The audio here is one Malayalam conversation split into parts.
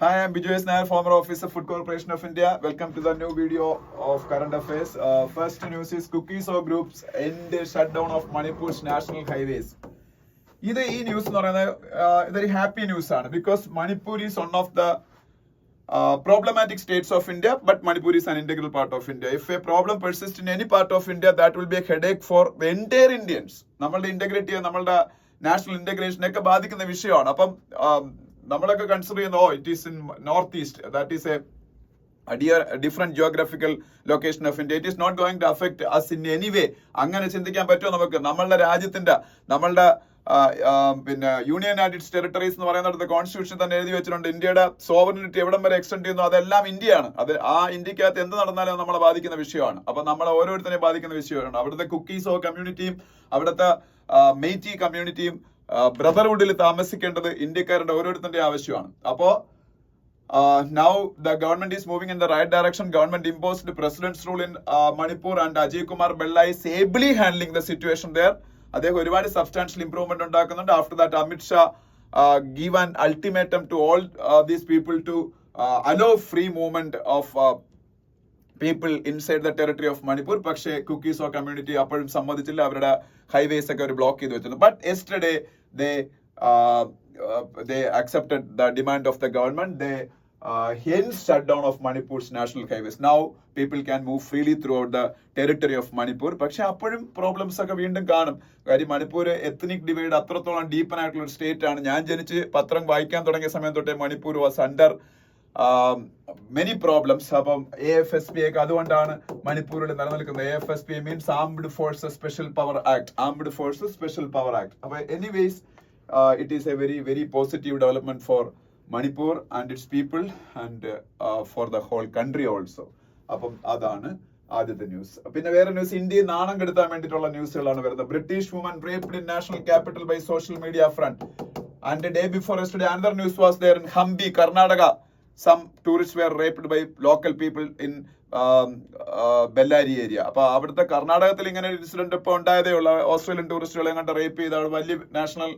Hi, I'm Bijoy Nair, former officer, Food Corporation of India. Welcome to the new video of current affairs. First news is cookies or groups end shutdown of Manipur's national highways. ഈ ന്യൂസ് എന്ന് പറയുന്നത് ഇതൊരു ഹാപ്പി ന്യൂസ് ആണ് because Manipur is one of the problematic states of India, but Manipur is an integral part of India. If a problem persists in any part of India, that will be a headache for the entire Indians. നമ്മളുടെ ഇന്റഗ്രിറ്റി, നമ്മളുടെ നാഷണൽ ഇന്റഗ്രേഷനൊക്കെ ബാധിക്കുന്ന വിഷയമാണ്. അപ്പം നമ്മളൊക്കെ കൺസിഡർ ചെയ്യുന്ന it is in north east, that is a different geographical location of India. It is not going to affect us in any way. അങ്ങനെ ചിന്തിക്കാൻ പറ്റുമോ നമുക്ക്? നമ്മളുടെ രാജ്യത്തിന്റെ, നമ്മളുടെ പിന്നെ യൂണിയൻ ആൻഡ് ഇറ്റ്സ് ടെറിട്ടറീസ് എന്ന് പറയുന്നിടത്ത് കോൺസ്റ്റിറ്റ്യൂഷൻ തന്നെ എഴുതി വെച്ചിട്ടുണ്ട് ഇന്ത്യയുടെ സോവറിനിറ്റി എവിടം വരെ എക്സ്റ്റെൻഡ് ചെയ്യുന്നു അതെല്ലാം ഇന്ത്യയാണ്. അത് ആ ഇന്ത്യക്കകത്ത് എന്ത് നടന്നാലും നമ്മളെ ബാധിക്കുന്ന വിഷയമാണ്. അപ്പൊ നമ്മളെ ഓരോരുത്തരെയും ബാധിക്കുന്ന വിഷയമാണ്. അവിടുത്തെ കുക്കീസോ കമ്മ്യൂണിറ്റിയും അവിടുത്തെ മെയ്റ്റി കമ്മ്യൂണിറ്റിയും ബ്രദർഹുഡിൽ താമസിക്കേണ്ടത് ഇന്ത്യക്കാരുടെ ഓരോരുത്തരുടെയും ആവശ്യമാണ്. അപ്പോ now the government is moving in the right direction. Government imposed the president's rule in Manipur, and Ajay Kumar Bella is ably handling the situation there. അദ്ദേഹം ഒരുപാട് സബ്സ്റ്റാൻഷ്യൽ ഇംപ്രൂവ്മെന്റ് ഉണ്ടാക്കുന്നുണ്ട്. After that Amit Shah give an ultimatum to all these people to allow free movement of people inside the territory of Manipur. പക്ഷേ കുക്കീസോ കമ്മ്യൂണിറ്റി അപ്പോഴും സമ്മതിച്ചില്ല. അവരുടെ ഹൈവേസ് ഒക്കെ അവർ ബ്ലോക്ക് ചെയ്ത് വെച്ചിരുന്നു. But yesterday they accepted the demand of the government. They hence shut down of Manipur's national highways. Now people can move freely throughout the territory of Manipur. പക്ഷെ അപ്പോഴും പ്രോബ്ലംസ് ഒക്കെ വീണ്ടും കാണും. കാര്യം മണിപ്പൂർ എത്നിക് ഡിവൈഡ് അത്രത്തോളം ഡീപ്പൻ ആയിട്ടുള്ള ഒരു സ്റ്റേറ്റ് ആണ്. ഞാൻ ജനിച്ച് പത്രം വായിക്കാൻ തുടങ്ങിയ സമയം തൊട്ടേ Manipur was under many problems. അപ്പം AFSP ഒക്കെ അതുകൊണ്ടാണ് മണിപ്പൂരിൽ നിലനിൽക്കുന്നത്. AFSP means armed forces special power act. Armed forces special power act. അപ്പൊ anyways it is a very, very positive development for Manipur and its people and for the whole country also. അപ്പം അതാണ് ആദ്യത്തെ ന്യൂസ്. പിന്നെ വേറെ ന്യൂസ്, ഇന്ത്യയെ നാണം കെടുത്താൻ വേണ്ടിയിട്ടുള്ള ന്യൂസുകളാണ് വരുന്നത്. British woman raped in national capital by social media front. And the day before yesterday, another news was there in Hampi, Karnataka. Some tourists were raped by local people in Bellary area. അപ്പൊ അവിടുത്തെ കർണാടകത്തിൽ ഇങ്ങനെ ഒരു ഇൻസിഡന്റ് ഇപ്പൊ ഉണ്ടായതേ ഉള്ളൂ. ഓസ്ട്രേലിയൻ ടൂറിസ്റ്റുകളെ കണ്ട് റേപ്പ് ചെയ്ത വലിയ നാഷണൽ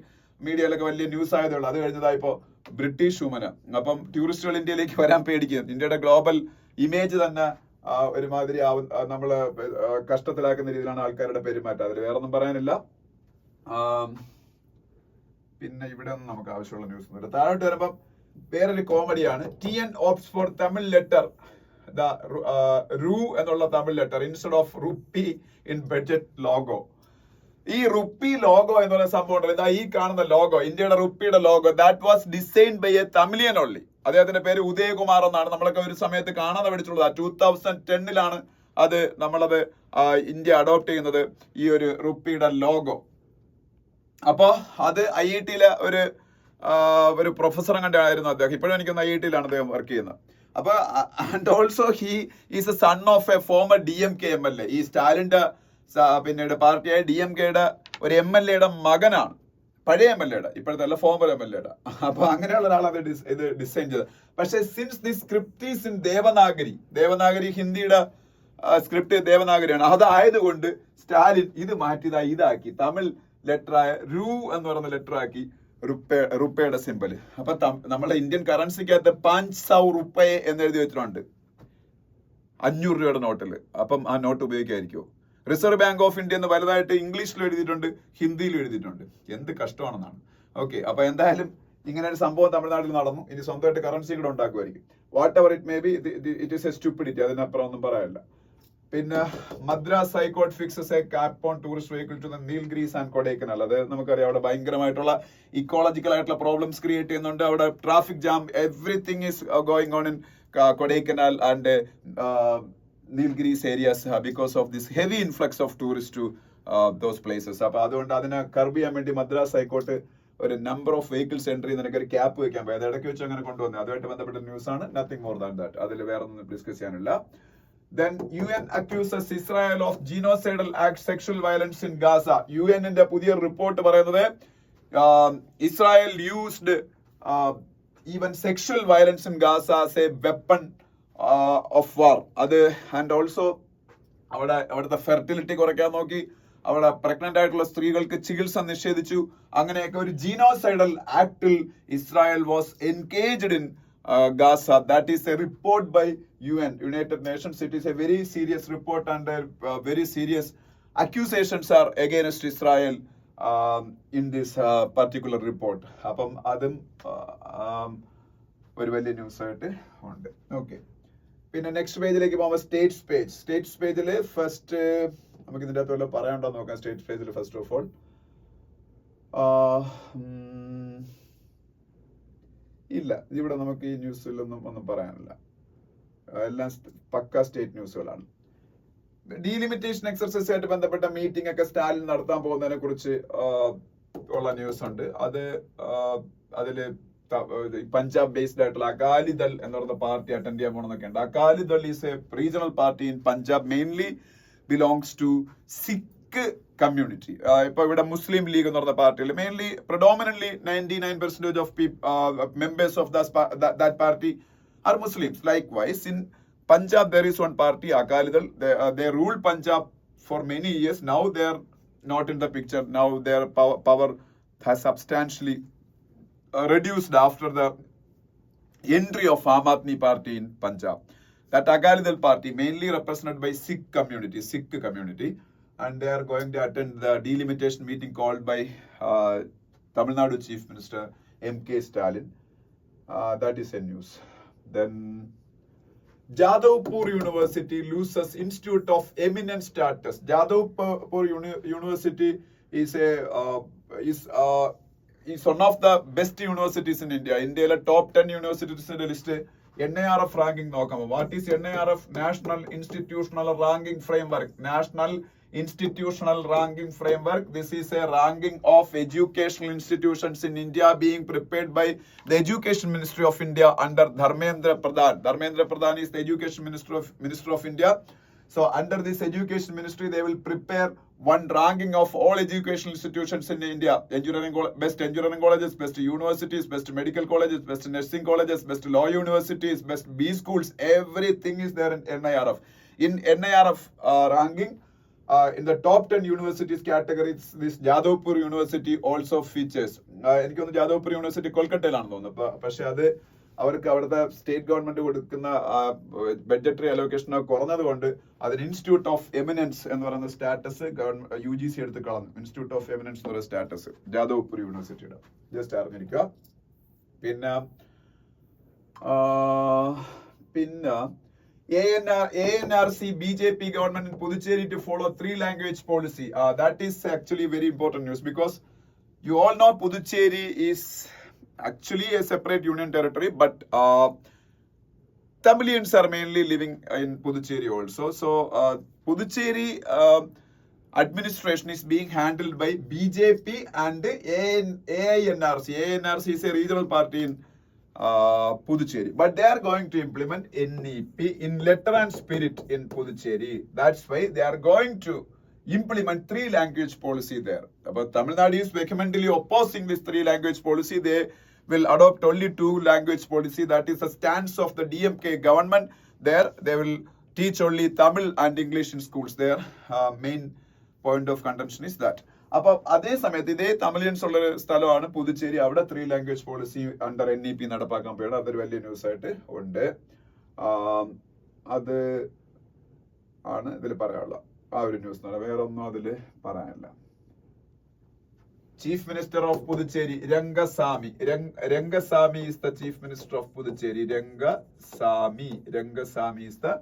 മീഡിയയിലൊക്കെ വലിയ ന്യൂസ് ആയതേ ഉള്ളൂ. അത് കഴിഞ്ഞതായിപ്പോ ബ്രിട്ടീഷ് വുമന്. അപ്പം ടൂറിസ്റ്റുകൾ ഇന്ത്യയിലേക്ക് വരാൻ പേടിക്കുന്നു. ഇന്ത്യയുടെ ഗ്ലോബൽ ഇമേജ് തന്നെ ഒരുമാതിരി നമ്മള് കഷ്ടത്തിലാക്കുന്ന രീതിയിലാണ് ആൾക്കാരുടെ പെരുമാറ്റം. അതിൽ വേറെ ഒന്നും പറയാനില്ല. പിന്നെ ഇവിടെ ഒന്നും നമുക്ക് ആവശ്യമുള്ള ന്യൂസ് ഒന്നുമില്ല. താഴോട്ട് വരുമ്പം വേറൊരു കോമഡിയാണ്. TN opts for Tamil letter, റൂ എന്നുള്ള Tamil letter instead of rupee in budget logo. ഈ റുപ്പി ലോഗോ എന്ന് പറയുന്ന സംഭവം ഉണ്ടല്ലോ, ഇതാ ഈ കാണുന്ന ലോഗോ, ഇന്ത്യയുടെ റുപ്പിയുടെ ലോഗോ, that was designed by a Tamilian only. അദ്ദേഹത്തിന്റെ പേര് ഉദയകുമാർ എന്നാണ്. നമ്മളൊക്കെ ഒരു സമയത്ത് കാണാതെ പഠിച്ചിട്ടുള്ളത്. 2010 അത് നമ്മളത് ഇന്ത്യ അഡോപ്റ്റ് ചെയ്യുന്നത് ഈ ഒരു റുപ്പിയുടെ ലോഗോ. അപ്പോ അത് IIT-യിലെ ഒരു പ്രൊഫസർ കണ്ടായിരുന്നു അദ്ദേഹം. ഇപ്പോഴും എനിക്കൊന്ന് IIT-യിലാണ് അദ്ദേഹം വർക്ക് ചെയ്യുന്നത്. അപ്പൊ and also he is a son of A former DMK MLA. ഈ സ്റ്റാലിന്റെ പിന്നീട് പാർട്ടിയായ DMK-യുടെ ഒരു MLA-യുടെ മകനാണ്. പഴയ MLA-യുടെ, ഇപ്പോഴത്തെ അല്ല, ഫോമർ MLA-യുടെ. അപ്പൊ അങ്ങനെയുള്ള ഒരാളത് ഇത് ഡിസൈൻ ചെയ്തത്. പക്ഷെ since the script is in Devanagari ഹിന്ദിയുടെ സ്ക്രിപ്റ്റ് ദേവനാഗരിയാണ്. അതായതുകൊണ്ട് സ്റ്റാലിൻ ഇത് മാറ്റിയതാ ഇതാക്കി തമിഴ് ലെറ്ററായ റൂ എന്ന് പറയുന്ന ലെറ്റർ ആക്കി റുപ്പയുടെ സിമ്പല്. അപ്പൊ നമ്മുടെ ഇന്ത്യൻ കറൻസിക്കകത്ത് 500 റുപ്പയെ എന്ന് എഴുതി വെച്ചിട്ടുണ്ട് 500 രൂപയുടെ നോട്ടില്. അപ്പം ആ നോട്ട് ഉപയോഗിക്കായിരിക്കുമോ? റിസർവ് ബാങ്ക് ഓഫ് ഇന്ത്യ എന്ന് വലുതായിട്ട് ഇംഗ്ലീഷിലും എഴുതിയിട്ടുണ്ട്, ഹിന്ദിയിലും എഴുതിയിട്ടുണ്ട്. എന്ത് കഷ്ടമാണെന്നാണ്. ഓക്കെ, അപ്പൊ എന്തായാലും ഇങ്ങനെ ഒരു സംഭവം തമിഴ്നാട്ടിൽ നടന്നു. ഇനി സ്വന്തമായിട്ട് കറൻസി കൂടെ ഉണ്ടാക്കുമായിരിക്കും. Whatever it may be, it is a stupidity. അതിനപ്പുറം ഒന്നും പറയാനില്ല. പിന്നെ Madras high court fixes a cap on tourist vehicle to the Nilgiris and Kodaikanal. അത് നമുക്കറിയാം, അവിടെ ഭയങ്കരമായിട്ടുള്ള ഇക്കോളജിക്കൽ ആയിട്ടുള്ള പ്രോബ്ലംസ് ക്രിയേറ്റ് ചെയ്യുന്നുണ്ട്. അവിടെ traffic jam, everything is going on in Kodaikanal and Nilgiris areas because of this heavy influx of tourists to those places. അപ്പൊ അതുകൊണ്ട് അതിനെ കർബ് ചെയ്യാൻ വേണ്ടി മദ്രാസ് ഹൈക്കോർട്ട് ഒരു നമ്പർ ഓഫ് വെഹിക്കിൾസ് എൻട്രി ചെയ്യുന്ന ഒരു ക്യാപ്പ് വെക്കാൻ പോയി. അത് ഇടയ്ക്ക് വെച്ച് അങ്ങനെ കൊണ്ടുവന്നത്. അതുമായിട്ട് ബന്ധപ്പെട്ട ന്യൂസ് ആണ്. Nothing more than that. അതിൽ വേറെ ഒന്നും ഡിസ്കസ് ചെയ്യാനില്ല. Then UN accuses Israel of genocidal act sexual violence in Gaza. UN-ന്റെ പുതിയ റിപ്പോർട്ട് പറയുന്നത് Israel used even sexual violence in Gaza as a weapon of war. അത് ആൻഡ് ഓൾസോ അവിടുത്തെ ഫെർട്ടിലിറ്റി കുറയ്ക്കാൻ നോക്കി, അവിടെ പ്രഗ്നന്റ് ആയിട്ടുള്ള സ്ത്രീകൾക്ക് ചികിത്സ നിഷേധിച്ചു. അങ്ങനെയൊക്കെ ഒരു ജീനോസൈഡൽ ആക്ടിൽ Israel was engaged in Gaza. That is a report by UN, United Nations. It is a very serious report and very serious accusations are against Israel in this particular report. അപ്പം അതും ഒരു വലിയ ന്യൂസ് ആയിട്ട് ഉണ്ട്. ഓക്കെ, പിന്നെ നെക്സ്റ്റ് പേജിലേക്ക് പോകുമ്പോൾ സ്റ്റേറ്റ്സ് പേജിൽ ഫസ്റ്റ് നമുക്ക് ഇതിൻ്റെ അകത്ത് വല്ലതും പറയാനുണ്ടോ നോക്കാം. സ്റ്റേറ്റ്സ് പേജിൽ ഫസ്റ്റ് ഓഫ് ഓൾ ഇല്ല, ഇവിടെ നമുക്ക് ഈ ന്യൂസിലൊന്നും പറയാനില്ല. എല്ലാം പക്ക സ്റ്റേറ്റ് ന്യൂസുകളാണ്. ഡീലിമിറ്റേഷൻ എക്സർസൈസ് ആയിട്ട് ബന്ധപ്പെട്ട മീറ്റിംഗ് ഒക്കെ സ്റ്റാലിൻ നടത്താൻ പോകുന്നതിനെ കുറിച്ച് ഉള്ള ന്യൂസ് ഉണ്ട്. അതില് പഞ്ചാബ് ബേസ്ഡ് ആയിട്ടുള്ള അകാലിദൾ എന്ന് പറയുന്ന പാർട്ടി അറ്റൻഡ് ചെയ്യാൻ പോകണമെന്നൊക്കെ ഉണ്ട്. Akali Dal is a regional party in Punjab, mainly belongs to Sikh community. ഇപ്പൊ ഇവിടെ മുസ്ലിം ലീഗ് എന്ന് പറഞ്ഞ പാർട്ടിയിൽ mainly predominantly 99% of members of that party are Muslims. Likewise, in Punjab, there is one party, Akali-Dal. They ruled Punjab for many years. Now they are not in the picture. Now their power has substantially reduced after the entry of Aam Aadmi Party in Punjab. That Akali-Dal party, mainly represented by Sikh community, and they are going to attend the delimitation meeting called by Tamil Nadu Chief Minister M.K. Stalin. That is a news. Then Jadavpur University loses Institute of Eminence status. Jadavpur University is one of the best universities in India. India's top 10 universities in the list. NIRF ranking നോക്കാം. What is NIRF? National Institutional Ranking Framework. National Institutional Ranking Framework. This is a ranking of educational institutions in India being prepared by the Education Ministry of India under Dharmendra Pradhan. Dharmendra Pradhan is the Education Minister of India. So under this Education Ministry, they will prepare one ranking of all educational institutions in India. Best engineering colleges, best universities, best medical colleges, best nursing colleges, best law universities, best B schools. Everything is there in NIRF. In NIRF ranking, in the top 10 universities category, this Jadavpur University also features. എനിക്ക് തോന്നുന്നു ജാദവ്പൂർ യൂണിവേഴ്സിറ്റി കൊൽക്കത്തയിലാണെന്ന് തോന്നുന്നു. പക്ഷെ അത് അവർക്ക് അവിടുത്തെ സ്റ്റേറ്റ് ഗവൺമെന്റ് കൊടുക്കുന്ന ബഡ്ജറ്ററി അലോക്കേഷൻ കുറഞ്ഞത് കൊണ്ട് അതിന് ഇൻസ്റ്റിറ്റ്യൂട്ട് ഓഫ് എമിനൻസ് എന്ന് പറയുന്ന സ്റ്റാറ്റസ് UGC എടുത്ത് കളഞ്ഞു. ഇൻസ്റ്റിറ്റ്യൂട്ട് ഓഫ് എമിനൻസ് എന്ന് പറയുന്ന സ്റ്റാറ്റസ് ജാദവ്പൂർ യൂണിവേഴ്സിറ്റിയുടെ. ജസ്റ്റ് അറിഞ്ഞിരിക്കുക. പിന്നെ ANRC BJP government in Puducherry to follow 3-language policy. That is actually very important news because you all know Puducherry is actually a separate union territory, but Tamilians are mainly living in Puducherry also. So Puducherry administration is being handled by BJP and AINRC. AINRC is a regional party in Puducherry, but they are going to implement NEP in letter and spirit in Puducherry. That's why they are going to implement 3-language policy there. But Tamil Nadu is vehemently opposing this 3-language policy. They will adopt only 2-language policy. That is the stance of the DMK government. There they will teach only Tamil and English in schools. Their main point of contention is that. അപ്പൊ അതേ സമയത്ത് ഇതേ തമിഴിയൻസ് ഉള്ള സ്ഥലമാണ് പുതുച്ചേരി. അവിടെ 3-language പോളിസി അണ്ടർ NEP നടപ്പാക്കാൻ പോയത്. അതൊരു വലിയ ന്യൂസ് ആയിട്ട് ഉണ്ട്. അത് ആണ് ഇതിൽ പറയാനുള്ള ആ ഒരു ന്യൂസ്. വേറെ ഒന്നും അതിൽ പറയാനില്ല. Chief Minister of Puducherry, Rangasamy. Rangasamy is the Chief Minister of Puducherry. Rangasamy is the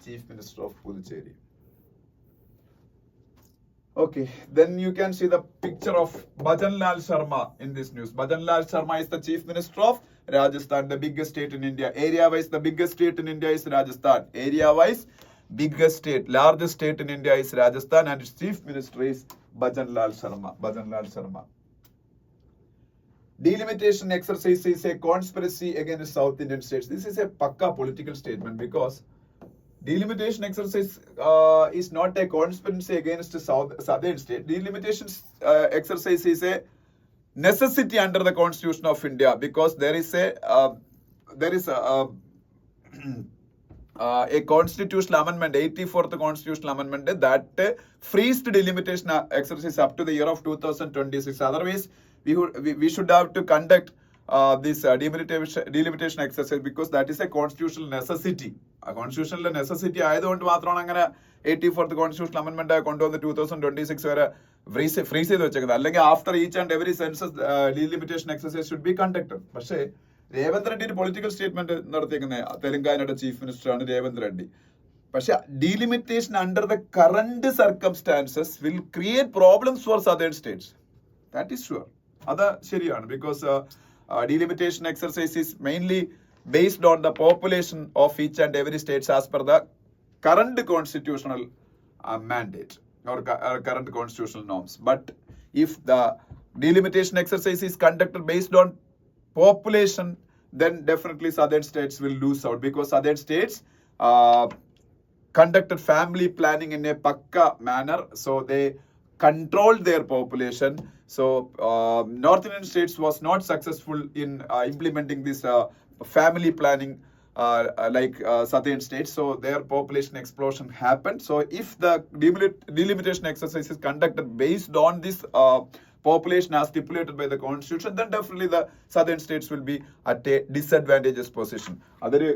Chief Minister of Puducherry. Okay, then you can see the picture of Bhajan Lal Sharma in this news. Bhajan Lal Sharma is the Chief Minister of Rajasthan, the biggest state in India. Area-wise, the biggest state in India is Rajasthan. Area-wise, biggest state, largest state in India is Rajasthan, and its Chief Minister is Bhajan Lal Sharma. Bhajan Lal Sharma. Delimitation exercise is a conspiracy against South Indian states. This is a pakka political statement because delimitation exercise is not a conspiracy against southern state. Delimitation exercise is a necessity under the Constitution of India because there is a constitutional amendment, 84th constitutional amendment, that frees the delimitation exercise up to the year of 2026. Otherwise, we should have to conduct this delimitation exercise because that is a constitutional necessity. A constitutional necessity ആയതുകൊണ്ട് മാത്രമാണ് അങ്ങനെ 84th കോൺസ്റ്റിറ്റ്യൂഷണൽ അമെന്റ്മെന്റ് കൊണ്ടുവന്ന് 2026 വരെ ഫ്രീസ് ചെയ്ത് വെച്ചേക്കുന്നത്. അല്ലെങ്കിൽ after each and every census delimitation exercise should be conducted. പക്ഷേ രേവന്ത് റെഡ്ഡി ഒരു പൊളിറ്റിക്കൽ സ്റ്റേറ്റ്മെന്റ് നടത്തിയിരിക്കുന്ന തെലങ്കാനയുടെ ചീഫ് മിനിസ്റ്ററാണ് രേവന്ത് റെഡ്ഡി. പക്ഷെ delimitation under the current circumstances will create problems for southern states. That is sure. അത് ശരിയാണ്. Because delimitation exercise is mainly based on the population of each and every state as per the current constitutional mandate or current constitutional norms. But if the delimitation exercise is conducted based on population, then definitely southern states will lose out because southern states conducted family planning in a pakka manner, so they controlled their population. So North Indian states was not successful in implementing this family planning like southern states, so their population explosion happened. So if the delimitation exercise is conducted based on this population as stipulated by the constitution, then definitely the southern states will be at a disadvantageous position. അതൊരു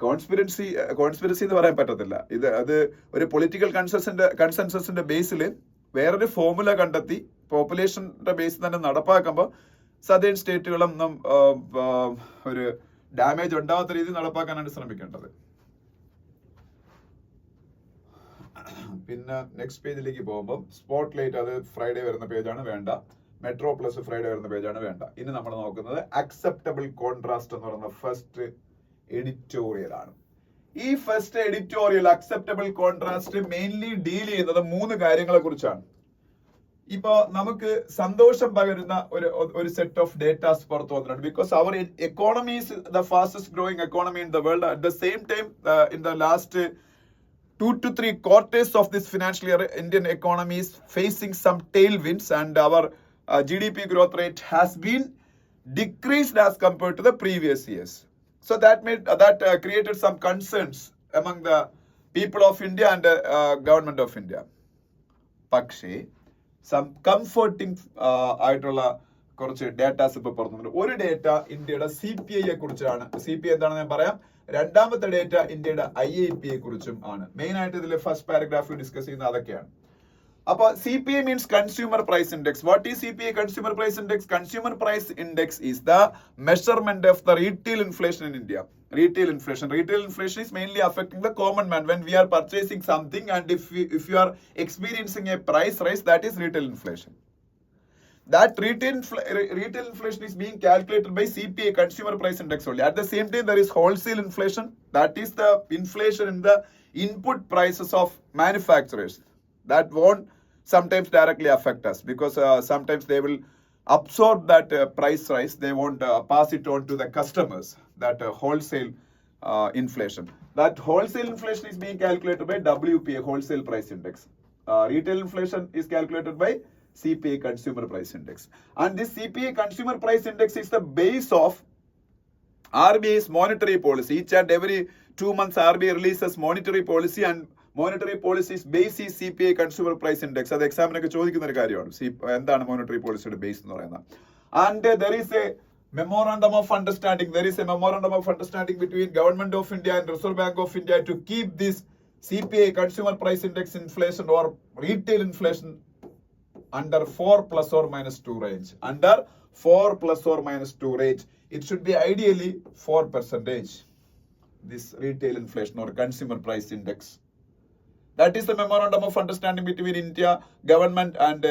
കോൺസ്പിറസി എന്ന് പറയാൻ പറ്റത്തില്ല. അത് ഒരു പൊളിറ്റിക്കൽ കൺസെൻസസിന്റെ ബേസിൽ വേറൊരു ഫോർമുല കണ്ടെത്തി പോപ്പുലേഷന്റെ ബേസിൽ തന്നെ നടപ്പാക്കുമ്പോൾ സദേൺ സ്റ്റേറ്റുകളൊന്നും ഒരു ഡാമേജ് ഉണ്ടാവാത്ത രീതിയിൽ നടപ്പാക്കാനാണ് ശ്രമിക്കേണ്ടത്. പിന്നെ നെക്സ്റ്റ് പേജിലേക്ക് പോകുമ്പോൾ സ്പോട്ട് ലൈറ്റ്, അത് ഫ്രൈഡേ വരുന്ന പേജാണ് വേണ്ട. മെട്രോ പ്ലസ് ഫ്രൈഡേ വരുന്ന പേജാണ് വേണ്ട. ഇനി നമ്മൾ നോക്കുന്നത് അക്സെപ്റ്റബിൾ കോൺട്രാസ്റ്റ് എന്ന് പറയുന്ന ഫസ്റ്റ് എഡിറ്റോറിയൽ ആണ്. ഈ first editorial acceptable contrast mainly deal ചെയ്യുന്നത് 3 കാര്യങ്ങളെ കുറിച്ചാണ്. ഇപ്പോ നമുക്ക് സന്തോഷം പകരുന്ന ഒരു സെറ്റ് ഓഫ് ഡേറ്റാസ് പുറത്തു വന്നിട്ടുണ്ട്. Because our economy is the fastest growing economy in the world. At the same time in the last 2 to 3 quarters of this financial year, Indian economy is facing some tailwinds and our GDP growth rate has been decreased as compared to the previous years. So that created some concerns among the people of India and government of India. പക്ഷേ some comforting ആയിട്ടുള്ള കുറച്ച് ഡേറ്റാസ് ഇപ്പൊ പറഞ്ഞിട്ടുണ്ട്. ഒരു ഡേറ്റ ഇന്ത്യയുടെ CPI യെ കുറിച്ചാണ്. CPI എന്താണെന്ന് ഞാൻ പറയാം. രണ്ടാമത്തെ ഡേറ്റ ഇന്ത്യയുടെ IIP യെ കുറിച്ചും ആണ്. മെയിൻ ആയിട്ട് ഇതിൽ ഫസ്റ്റ് പാരഗ്രാഫിൽ ഡിസ്കസ് ചെയ്യുന്ന അതൊക്കെയാണ്. അപ്പൊ CPI means consumer price index. What is CPI, consumer price index? Consumer price index is the measurement of the retail inflation in India. Retail inflation is mainly affecting the common man when we are purchasing something, and if you are experiencing a price rise, that is retail inflation. That retail inflation is being calculated by CPI, consumer price index only. At the same time, there is wholesale inflation. That is the inflation in the input prices of manufacturers. That won't sometimes directly affect us because sometimes they will absorb that price rise. They won't pass it on to the customers, that wholesale inflation. That wholesale inflation is being calculated by WPI, wholesale price index. Retail inflation is calculated by CPI, consumer price index. And this CPI, consumer price index, is the base of RBI's monetary policy. Each and every 2 months RBI releases monetary policy, and monetary policy's base is CPI, consumer price index. അത് എക്സാമിനൊക്കെ ചോദിക്കുന്ന ഒരു കാര്യമാണ്. എന്താണ് മോണിറ്ററി പോളിസിയുടെ ബേസ് എന്ന് പറയുന്നത്. And there is a memorandum of understanding. There is a memorandum of understanding between Government of India and Reserve Bank of India to keep this CPI, consumer price index inflation or retail inflation under 4 plus or minus 2 range. Under 4 plus or minus 2 range. It should be ideally 4%. This retail inflation or consumer price index. That is the memorandum of understanding between India government and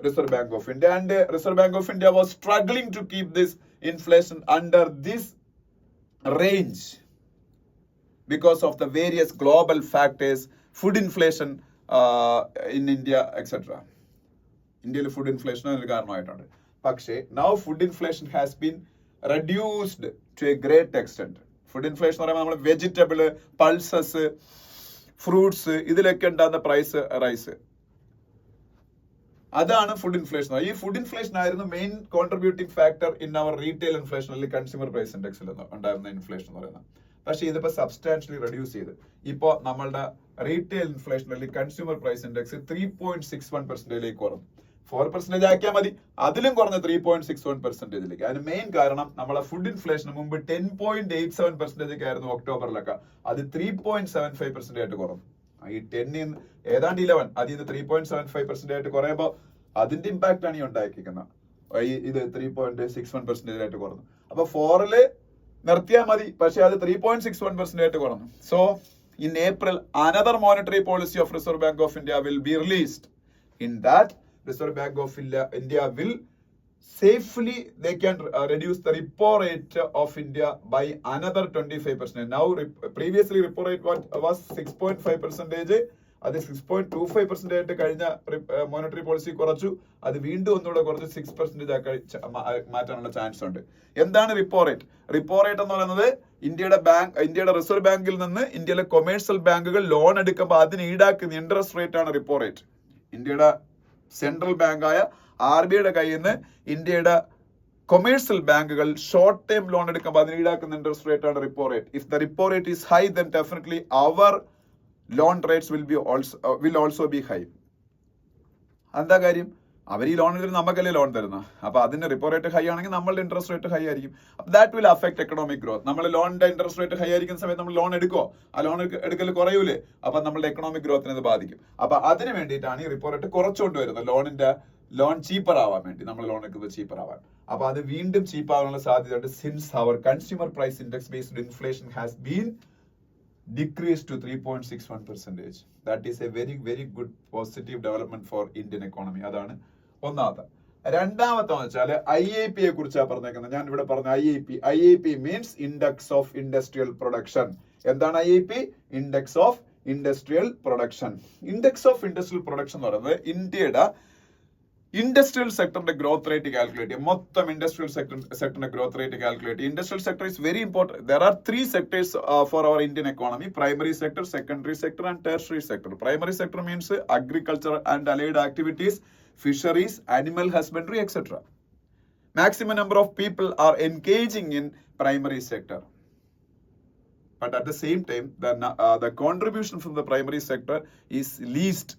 Reserve Bank of India. And Reserve Bank of India was struggling to keep this inflation under this range because of the various global factors, food inflation in India, etc. ഇന്ത്യയിൽ ഫുഡ് ഇൻഫ്ലേഷൻ ഒരു കാരണമായിട്ടുണ്ട്. പക്ഷേ now food inflation has been reduced to a great extent. Food inflation എന്ന് പറയുമ്പോൾ നമ്മൾ വെജിറ്റബിൾ, പൾസസ്, ഫ്രൂട്ട്സ്, ഇതിലൊക്കെ ഉണ്ടാകുന്ന പ്രൈസ് റൈസ്, അതാണ് ഫുഡ് ഇൻഫ്ലേഷൻ. ഈ ഫുഡ് ഇൻഫ്ലേഷൻ ആയിരുന്നു main contributing factor in our retail inflation അല്ലെങ്കിൽ കൺസ്യൂമർ പ്രൈസ് ഇൻഡെക്സിൽ ഉണ്ടായിരുന്ന ഇൻഫ്ലേഷൻ എന്ന് പറയുന്നത്. പക്ഷേ ഇതിപ്പോ സബ്സ്റ്റാൻഷ്യലി റെഡ്യൂസ് ചെയ്ത് ഇപ്പോൾ നമ്മളുടെ റീറ്റെയിൽ ഇൻഫ്ലേഷൻ അല്ലെങ്കിൽ കൺസ്യൂമർ പ്രൈസ് ഇൻഡെക്സ് 3.61% കുറഞ്ഞു. 4% ആക്കിയാൽ മതി. അതിലും കുറഞ്ഞ 3.61%. അതിന് മെയിൻ കാരണം നമ്മളെ ഫുഡ് ഇൻഫ്ലേഷന് മുമ്പ് 10.87% ആയിരുന്നു ഒക്ടോബറിലൊക്കെ. അത് 3.75% ആയിട്ട് കുറഞ്ഞു. ഈ 10 ഏതാണ്ട് 11 അതിൽ നിന്ന് 3.75% ആയിട്ട് കുറയുമ്പോൾ അതിന്റെ ഇമ്പാക്ട് ആണ് ഈ ഉണ്ടാക്കിയിരിക്കുന്നത്. ഇത് 3.61% ആയിട്ട് കുറഞ്ഞു. അപ്പൊ 4 നിർത്തിയാൽ മതി, പക്ഷെ അത് 3.61% ആയിട്ട് കുറഞ്ഞു. So in April, another monetary policy of Reserve Bank of India will be released. In that, Reserve Bank of India will safely, they can reduce the repo rate of India by another 25%. Now, previously repo rate was 6.5%. അത് 6.25% ആയിട്ട് കഴിഞ്ഞ മോണിറ്ററി പോളിസി കുറച്ചു. അത് വീണ്ടും ഒന്നുകൂടെ കുറച്ച് 6% മാറ്റാനുള്ള ചാൻസ് ഉണ്ട്. എന്താണ് റിപ്പോ റേറ്റ്? റിപ്പോ റേറ്റ് എന്ന് പറയുന്നത് ഇന്ത്യയുടെ റിസർവ് ബാങ്കിൽ നിന്ന് ഇന്ത്യയിലെ കൊമേഴ്സ്യൽ ബാങ്കുകൾ ലോൺ എടുക്കുമ്പോൾ അതിന് ഈടാക്കുന്ന ഇൻട്രസ്റ്റ് റേറ്റ് ആണ് റിപ്പോ റേറ്റ്. ഇന്ത്യയുടെ സെൻട്രൽ ബാങ്കായ RBIയുടെ കയ്യിൽ നിന്ന് ഇന്ത്യയുടെ കൊമേഴ്സ്യൽ ബാങ്കുകൾ ഷോർട്ട് ടൈം ലോൺ എടുക്കുമ്പോൾ അതിന് ഈടാക്കുന്ന ഇൻട്രസ്റ്റ് റേറ്റ് ആണ് repo rate. If the repo rate is high, then definitely our loan rates will also be high. എന്താ കാര്യം? അവർ ഈ ലോൺ എടുത്തിട്ട് നമുക്കല്ലേ ലോൺ തരുന്ന. അപ്പൊ അതിന്റെ റിപ്പോ റേറ്റ് ഹൈ ആണെങ്കിൽ നമ്മളുടെ ഇൻട്രസ്റ്റ് റേറ്റ് ഹൈ ആയിരിക്കും. That will affect economic growth. നമ്മൾ ലോണിന്റെ ഇൻട്രസ്റ്റ് റേറ്റ് ഹൈ ആയിരിക്കുന്ന സമയത്ത് നമ്മൾ ലോൺ എടുക്കുമോ? ആ ലോൺ എടുക്കൽ കുറയൂലേ? അപ്പൊ നമ്മുടെ എക്കണോമിക് ഗ്രോത്തിനെ ഇത് ബാധിക്കും. അപ്പൊ അതിന് വേണ്ടിയിട്ടാണ് ഈ റിപ്പോ റേറ്റ് കുറച്ചുകൊണ്ട് വരുന്നത്. ലോൺ ചീപ്പർ ആവാൻ വേണ്ടി, നമ്മൾ ലോൺ എടുക്കുന്നത് ചീപ്പർ ആവാൻ. അപ്പൊ അത് വീണ്ടും ചീപ്പ് ആവാനുള്ള സാധ്യതയുണ്ട്. Since our consumer price index based inflation has been decreased to 3.61%. That is a very, very good positive development for Indian economy. അതാണ് ഒന്നാമത്തെ. രണ്ടാമത്തെ വെച്ചാൽ IIP യെ കുറിച്ചാണ് പറഞ്ഞേക്കുന്നത്. ഞാൻ ഇവിടെ പറഞ്ഞ IIP means index of industrial production. എന്താണ് IIP? Index of industrial production. Index of industrial production എന്ന് പറയുന്നത് ഇന്ത്യയുടെ ഇൻഡസ്ട്രിയൽ സെക്ടറിന്റെ ഗ്രോത്ത് റേറ്റ് കാൽക്കുലേറ്റ് ചെയ്യും. മൊത്തം ഇൻഡസ്ട്രിയൽ സെക്ടറിന്റെ ഗ്രോത്ത് റേറ്റ് കാൽക്കുലേറ്റ് ചെയ്യും. Industrial sector is very important. There are 3 sectors for our Indian economy: primary sector, secondary sector and tertiary sector. Primary sector means agriculture and allied activities, fisheries, animal husbandry, etc. Maximum number of people are engaging in primary sector. But at the same time, the contribution from the primary sector is least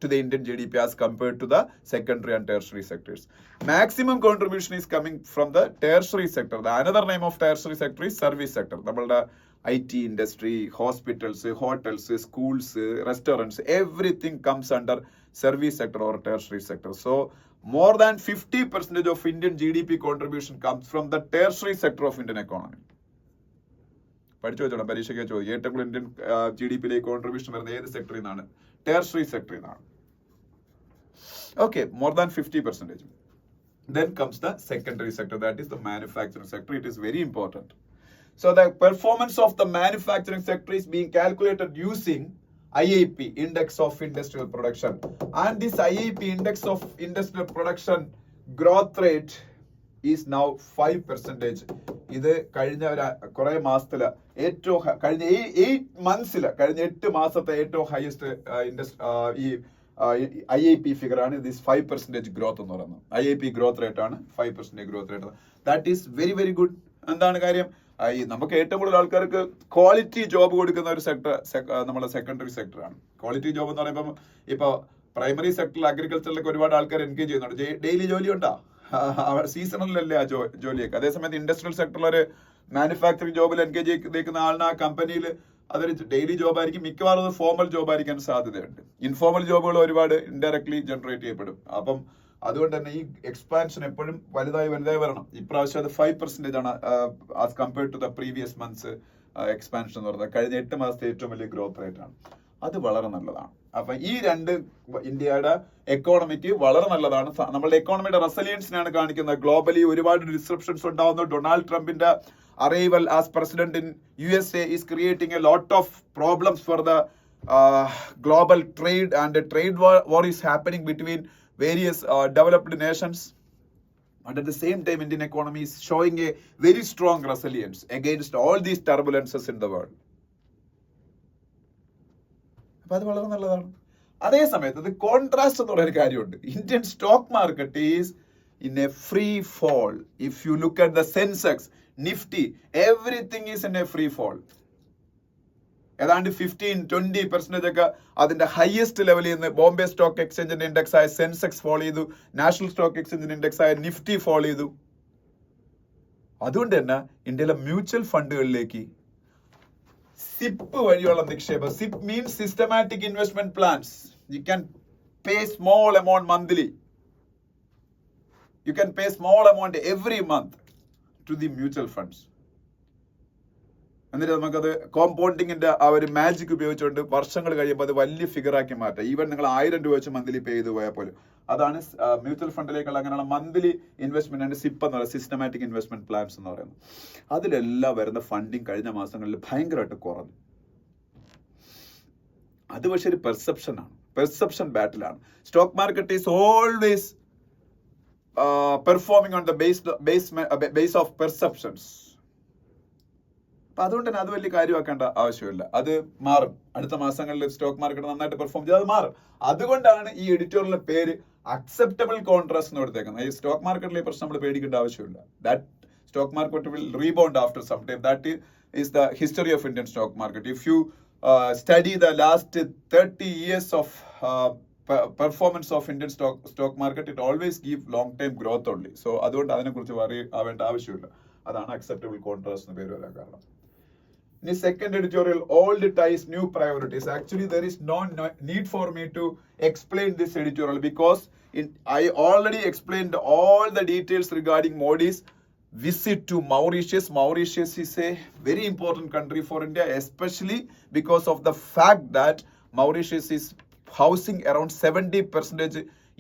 to the Indian GDP as compared to the secondary and tertiary sectors. Maximum contribution is coming from the tertiary sector. The another name of tertiary sector is service sector. The IT industry, hospitals, hotels, schools, restaurants, everything comes under service sector or tertiary sector. So more than 50% of Indian GDP contribution comes from the tertiary sector of Indian economy. പഠിച്ചു വെച്ചോളാം, പരീക്ഷയ്ക്ക് ചോദിക്കും. ഏറ്റവും കൂടുതൽ ഇന്ത്യൻ GDP കോൺട്രിബ്യൂഷൻ വരുന്നത് ഏത് സെക്ടറിൽ നിന്നാണ്? ടെർഷ്യറി സെക്ടറിൽ നിന്നാണ്. Okay, more than 50%. Then comes the secondary sector, that is the manufacturing sector. It is very important. So the performance of the manufacturing sector is being calculated using IIP, Index of Industrial Production. And this IIP, Index of Industrial Production growth rate is now 5%. ഇത് കഴിഞ്ഞ കുറെ മാസത്തില് ഏറ്റവും കഴിഞ്ഞ 8 monthsല് കഴിഞ്ഞ 8 മാസത്തെ ഏറ്റവും ഹയസ്റ്റ് ഈ IIP ഫിഗർ ആണ്. ദിസ് 5% ഗ്രോത്ത് എന്ന് പറയുന്നത്. IIP ഗ്രോത്ത് റേറ്റ് ആണ് 5% growth rate. That is very very good. എന്താണ് കാര്യം? നമുക്ക് ഏറ്റവും കൂടുതൽ ആൾക്കാർക്ക് ക്വാളിറ്റി ജോബ് കൊടുക്കുന്ന ഒരു സെക്ടർ നമ്മുടെ സെക്കൻഡറി സെക്ടർ ആണ്. ക്വാളിറ്റി ജോബ് എന്ന് പറയുമ്പോൾ ഇപ്പൊ പ്രൈമറി സെക്ടറിൽ അഗ്രികൾച്ചറിലൊക്കെ ഒരുപാട് ആൾക്കാർ എൻഗേജ് ചെയ്യുന്നുണ്ട്. ഡെയിലി ജോലി ഉണ്ടാ, സീസണലല്ലേ ആ ജോലിയൊക്കെ. അതേസമയത്ത് ഇൻഡസ്ട്രിയൽ സെക്ടറിൽ ഒരു മാനുഫാക്ചറിംഗ് ജോബിൽ എൻഗേജ് ചെയ്തിരിക്കുന്ന ആളിന് ആ കമ്പനിയിൽ അതൊരു ഡെയിലി ജോബ് ആയിരിക്കും. മിക്കവാറും അത് ഫോർമൽ ജോബ് ആയിരിക്കാൻ സാധ്യതയുണ്ട്. ഇൻഫോർമൽ ജോബുകൾ ഒരുപാട് ഇൻഡയറക്ട്ലി ജനറേറ്റ് ചെയ്യപ്പെടും. അപ്പം അതുകൊണ്ട് തന്നെ ഈ എക്സ്പാൻഷൻ എപ്പോഴും വലുതായി വരണം. ഇപ്രാവശ്യം അത് 5% ആണ് as compared to the previous months expansion എന്ന് പറയുന്നത്. കഴിഞ്ഞ 8 മാസത്തെ ഏറ്റവും വലിയ ഗ്രോത്ത് റേറ്റ് ആണ്. അത് വളരെ നല്ലതാണ്. അപ്പൊ ഈ രണ്ട് ഇന്ത്യയുടെ എക്കോണമിക്ക് വളരെ നല്ലതാണ്. നമ്മളുടെ എക്കോണമിയുടെ റെസിലിയൻസിനാണ് കാണിക്കുന്നത്. ഗ്ലോബലി ഒരുപാട് ഡിസ്റപ്ഷൻസ് ഉണ്ടാവുന്നു. ഡൊണാൾഡ് ട്രംപിന്റെ arrival as president in USA is creating a lot of problems for the global trade, and a trade war is happening between various developed nations. But at the same time, Indian economy is showing a very strong resilience against all these turbulences in the world. അപ്പൊ അത് വളരെ നല്ലതാണ്. അതേ സമയത്ത് ഇത് കോൺട്രാസ്റ്റ് എന്ന് പറയുന്ന കാര്യമുണ്ട്. Indian stock market is in a free fall. If you look at the Sensex, Nifty, everything is in a free fall. ഏതാണ്ട് 15-20% ഒക്കെ അതിന്റെ ഹയസ്റ്റ് ലെവലിൽ നിന്ന് ബോംബെ സ്റ്റോക്ക് എക്സ്ചേഞ്ചിന്റെ ഇൻഡെക്സ് ആയ സെൻസെക്സ് ഫോൾ ചെയ്തു, നാഷണൽ സ്റ്റോക്ക് എക്സ്ചേഞ്ചിന്റെ ഇൻഡെക്സ് ആയ നിഫ്റ്റി ഫോൾ ചെയ്തു. അതുകൊണ്ട് തന്നെ ഇന്ത്യയിലെ മ്യൂച്വൽ ഫണ്ടുകളിലേക്ക് സിപ്പ് വഴിയുള്ള നിക്ഷേപം, zip means systematic investment plans, you can pay small amount monthly, you can pay small amount every month two the mutual funds. എന്നിട്ട് നമുക്കത് കോമ്പൗണ്ടിങ്ങിന്റെ ആ ഒരു മാജിക് ഉപയോഗിച്ചുകൊണ്ട് വർഷങ്ങൾ കഴിയുമ്പോൾ അത് വലിയ ഫിഗർ ആക്കി മാറ്റാം. ഈവൻ നിങ്ങൾ 1000 രൂപ വെച്ച് മന്ത്ലി പേ ചെയ്ത് പോയാൽ പോലും. അതാണ് മ്യൂച്വൽ ഫണ്ടിലേക്കുള്ള അങ്ങനെയുള്ള മന്ത്ലി ഇൻവെസ്റ്റ്മെന്റ് ആണ് സിപ്പ് എന്ന് പറയുന്നത്, സിസ്റ്റമാറ്റിക് ഇൻവെസ്റ്റ്മെന്റ് പ്ലാൻസ് എന്ന് പറയുന്നത്. അതിലെല്ലാം വരുന്ന ഫണ്ടിങ് കഴിഞ്ഞ മാസങ്ങളിൽ ഭയങ്കരമായിട്ട് കുറഞ്ഞു. അത് പക്ഷെ ഒരു പെർസെപ്ഷൻ ആണ്, പെർസെപ്ഷൻ ബാറ്റിലാണ്. Stock market is always performing on the base of perceptions. അപ്പൊ അതുകൊണ്ട് തന്നെ അത് വലിയ കാര്യമാക്കേണ്ട ആവശ്യമില്ല. അത് മാറും. അടുത്ത മാസങ്ങളിൽ സ്റ്റോക്ക് മാർക്കറ്റ് നന്നായിട്ട് പെർഫോം ചെയ്ത് അത് മാറും. അതുകൊണ്ടാണ് ഈ എഡിറ്റോറിയലിന്റെ പേര് അക്സെപ്റ്റബിൾ കോൺട്രാസ്റ്റ് എന്ന് കൊടുത്തേക്കുന്നത്. ഈ സ്റ്റോക്ക് മാർക്കറ്റിലെ പ്രശ്നം നമ്മൾ പേടിക്കേണ്ട ആവശ്യമില്ല. That stock market will rebound after some time. That is the history of Indian stock market. If you study the last 30 years of performance of Indian stock market, it always give long term growth only. So അതുകൊണ്ട് അതിനെക്കുറിച്ച് വറി ആവേണ്ട ആവശ്യമില്ല. അതാണ് അക്സെപ്റ്റബിൾ കോൺട്രാസ്റ്റ് എന്ന് പേര് വരാൻ കാരണം. ഇനി second editorial, old ties new priorities. Actually there is no need for me to explain this editorial because I already explained all the details regarding Modi's visit to Mauritius. Mauritius is a very important country for India, especially because of the fact that Mauritius is housing around 70%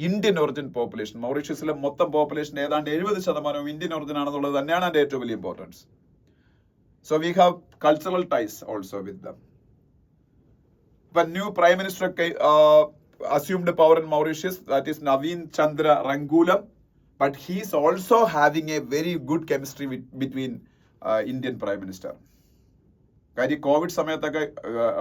Indian origin population. Mauritiusലെ മൊത്തം പോപ്പുലേഷൻ ഏതാണ്ട് 70% ഇന്ത്യൻ ഒറിജിൻ ആണെന്നുള്ളത് തന്നെയാണ് അതിന്റെ ഏറ്റവും വലിയ importance. So we have cultural ties also with them. When new Prime Minister assumed power in Mauritius, that is Naveen Chandra Rangulam, but he is also having a very good chemistry between Indian Prime Minister. കാര്യം കോവിഡ് സമയത്തൊക്കെ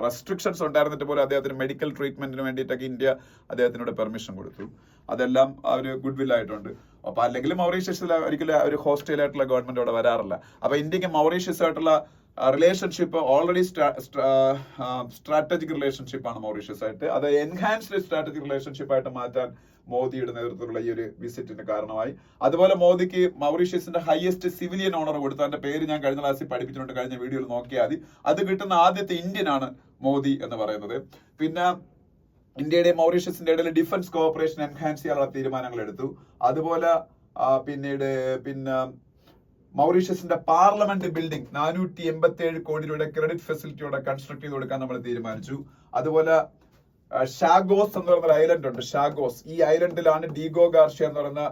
റെസ്ട്രിക്ഷൻസ് ഉണ്ടായിരുന്നിട്ട് പോലും അദ്ദേഹത്തിന് മെഡിക്കൽ ട്രീറ്റ്മെന്റിന് വേണ്ടിയിട്ടൊക്കെ ഇന്ത്യ അദ്ദേഹത്തിനോട് പെർമിഷൻ കൊടുത്തു. അതെല്ലാം ഒരു ഗുഡ് വിൽ ആയിട്ടുണ്ട്. അപ്പൊ അല്ലെങ്കിൽ മൗറീഷ്യസിൽ ഒരിക്കലും ഒരു ഹോസ്റ്റൈൽ ആയിട്ടുള്ള ഗവൺമെന്റ് അവിടെ വരാറില്ല. അപ്പൊ ഇന്ത്യക്ക് മൗറീഷ്യസ് ആയിട്ടുള്ള റിലേഷൻഷിപ്പ് ഓൾറെഡി സ്ട്രാറ്റജിക് റിലേഷൻഷിപ്പ് ആണ് മൗറീഷ്യസ് ആയിട്ട്. അത് എൻഹാൻസ്ഡ് സ്ട്രാറ്റജിക് റിലേഷൻഷിപ്പ് ആയിട്ട് മാറ്റാൻ മോദിയുടെ നേതൃത്വത്തിലുള്ള ഈ ഒരു വിസിറ്റിന് കാരണമായി. അതുപോലെ മോദിക്ക് മൗറീഷ്യസിന്റെ ഹയസ്റ്റ് സിവിലിയൻ ഓണർ കൊടുത്തു. അതിന്റെ പേര് ഞാൻ കഴിഞ്ഞ ക്ലാസ്സിൽ പഠിപ്പിച്ചിട്ടുണ്ട്, കഴിഞ്ഞ വീഡിയോയിൽ നോക്കിയാൽ മതി. അത് കിട്ടുന്ന ആദ്യത്തെ ഇന്ത്യൻ ആണ് മോദി എന്ന് പറയുന്നത്. പിന്നെ ഇന്ത്യയുടെ മൗറീഷ്യസിന്റെ ഇടയിൽ ഡിഫൻസ് കോഓപ്പറേഷൻ എൻഹാൻസ് ചെയ്യാനുള്ള തീരുമാനങ്ങൾ എടുത്തു. അതുപോലെ പിന്നെ മൗറീഷ്യസിന്റെ പാർലമെന്റ് ബിൽഡിംഗ് 487 കോടി രൂപയുടെ ക്രെഡിറ്റ് ഫെസിലിറ്റിയോടെ കൺസ്ട്രക്ട് ചെയ്ത് കൊടുക്കാൻ നമ്മൾ തീരുമാനിച്ചു. അതുപോലെ ഷാഗോസ് എന്ന് പറയുന്ന ഐലൻഡ് ഉണ്ട്, ഷാഗോസ്. ഈ ഐലൻഡിലാണ് ഡീഗോ ഗാർഷ്യ എന്ന് പറയുന്ന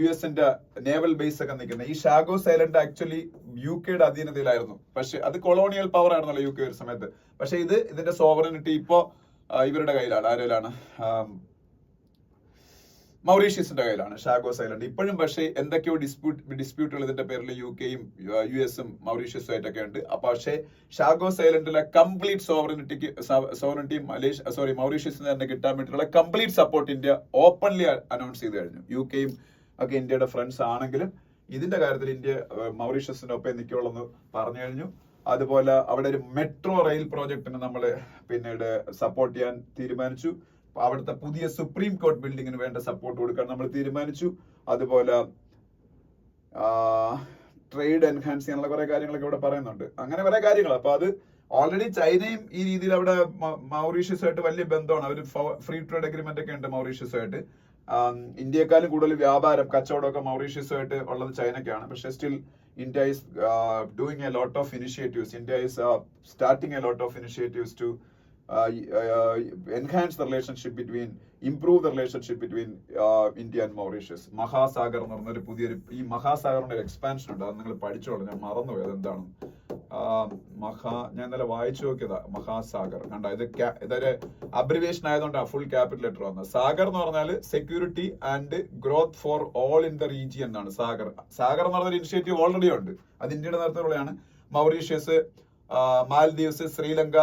US-ന്റെ നേവൽ ബേസ് ഒക്കെ നിൽക്കുന്നത്. ഈ ഷാഗോസ് ഐലൻഡ് ആക്ച്വലി UK-യുടെ അധീനതയിലായിരുന്നു. പക്ഷെ അത് കൊളോണിയൽ പവർ ആയിരുന്നല്ലോ UK ഒരു സമയത്ത്. പക്ഷെ ഇതിന്റെ സോവറിനിറ്റി ഇപ്പോ ഇവരുടെ കയ്യിലാണ്. ആരെയിലാണ്? മൗറീഷ്യസിന്റെ കയ്യിലാണ് ഷാഗോസ് ഐലൻഡ് ഇപ്പോഴും. പക്ഷേ എന്തൊക്കെയോ ഡിസ്പ്യൂട്ടുകൾ ഇതിന്റെ പേരിൽ UK-യും US-ഉം മൗറീഷ്യസും ആയിട്ടൊക്കെ ഉണ്ട്. അപ്പൊ പക്ഷേ ഷാഗോസ് ഐലൻഡിലെ കംപ്ലീറ്റ് സോവറിനിറ്റി മൗറീഷ്യസിന് തന്നെ കിട്ടാൻ വേണ്ടിയിട്ടുള്ള complete support India openly announce ചെയ്ത് കഴിഞ്ഞു. UK-യും ഒക്കെ ഇന്ത്യയുടെ ഫ്രണ്ട്സ് ആണെങ്കിലും ഇതിന്റെ കാര്യത്തിൽ ഇന്ത്യ മൗറീഷ്യസിനൊപ്പം നിൽക്കുള്ളൂ പറഞ്ഞു കഴിഞ്ഞു. അതുപോലെ അവിടെ ഒരു മെട്രോ റെയിൽ പ്രോജക്റ്റിന് നമ്മൾ പിന്നീട് സപ്പോർട്ട് ചെയ്യാൻ തീരുമാനിച്ചു. അവിടുത്തെ പുതിയ സുപ്രീം കോർട്ട് ബിൽഡിങ്ങിന് വേണ്ട സപ്പോർട്ട് കൊടുക്കാൻ നമ്മൾ തീരുമാനിച്ചു. അതുപോലെ ട്രേഡ് എൻഹാൻസ് ചെയ്യാനുള്ള കുറെ കാര്യങ്ങളൊക്കെ ഇവിടെ പറയുന്നുണ്ട്. അങ്ങനെ കുറെ കാര്യങ്ങൾ. അപ്പൊ അത് ഓൾറെഡി ചൈനയും ഈ രീതിയിൽ അവിടെ മൗറീഷ്യസുമായിട്ട് വലിയ ബന്ധമാണ്. അവർ ഫ്രീ ട്രേഡ് അഗ്രിമെന്റ് ഒക്കെ ഉണ്ട് മൗറീഷ്യസുമായിട്ട്. ഇന്ത്യയെക്കാളും കൂടുതൽ വ്യാപാരം കച്ചവടമൊക്കെ മൗറീഷ്യസുമായിട്ട് ഉള്ളത് ചൈനയ്ക്കാണ്. പക്ഷെ still India is doing a lot of initiatives. India is starting a lot of initiatives to enhance the relationship between, improve the relationship between India and Mauritius. Mahasagar എന്ന് പറഞ്ഞൊരു പുതിയൊരു, ഈ മഹാസാഗറിന്റെ ഒരു എക്സ്പാൻഷൻ ഉണ്ട്. അത് നിങ്ങൾ പഠിച്ചോളൂ. ഞാൻ മറന്നുപോയി അതെന്താണ്. ഞാൻ ഇന്നലെ വായിച്ചു നോക്കിയതാ. മഹാസാഗർ കണ്ട, ഇതൊരു അബ്രിവേഷൻ ആയതുകൊണ്ടാണ് ഫുൾ ക്യാപിറ്റൽ ലെറ്റർ വന്നത്. സാഗർ എന്ന് പറഞ്ഞാൽ security and growth for all in the region എന്നാണ് സാഗർ. സാഗർ എന്ന് പറഞ്ഞൊരു ഇനിഷ്യേറ്റീവ് ഓൾറെഡി ഉണ്ട്. അത് ഇന്ത്യയുടെ നേതൃത്വത്തിലുള്ളതാണ്. മൗറീഷ്യസ്, മാൽദീവ്സ്, ശ്രീലങ്ക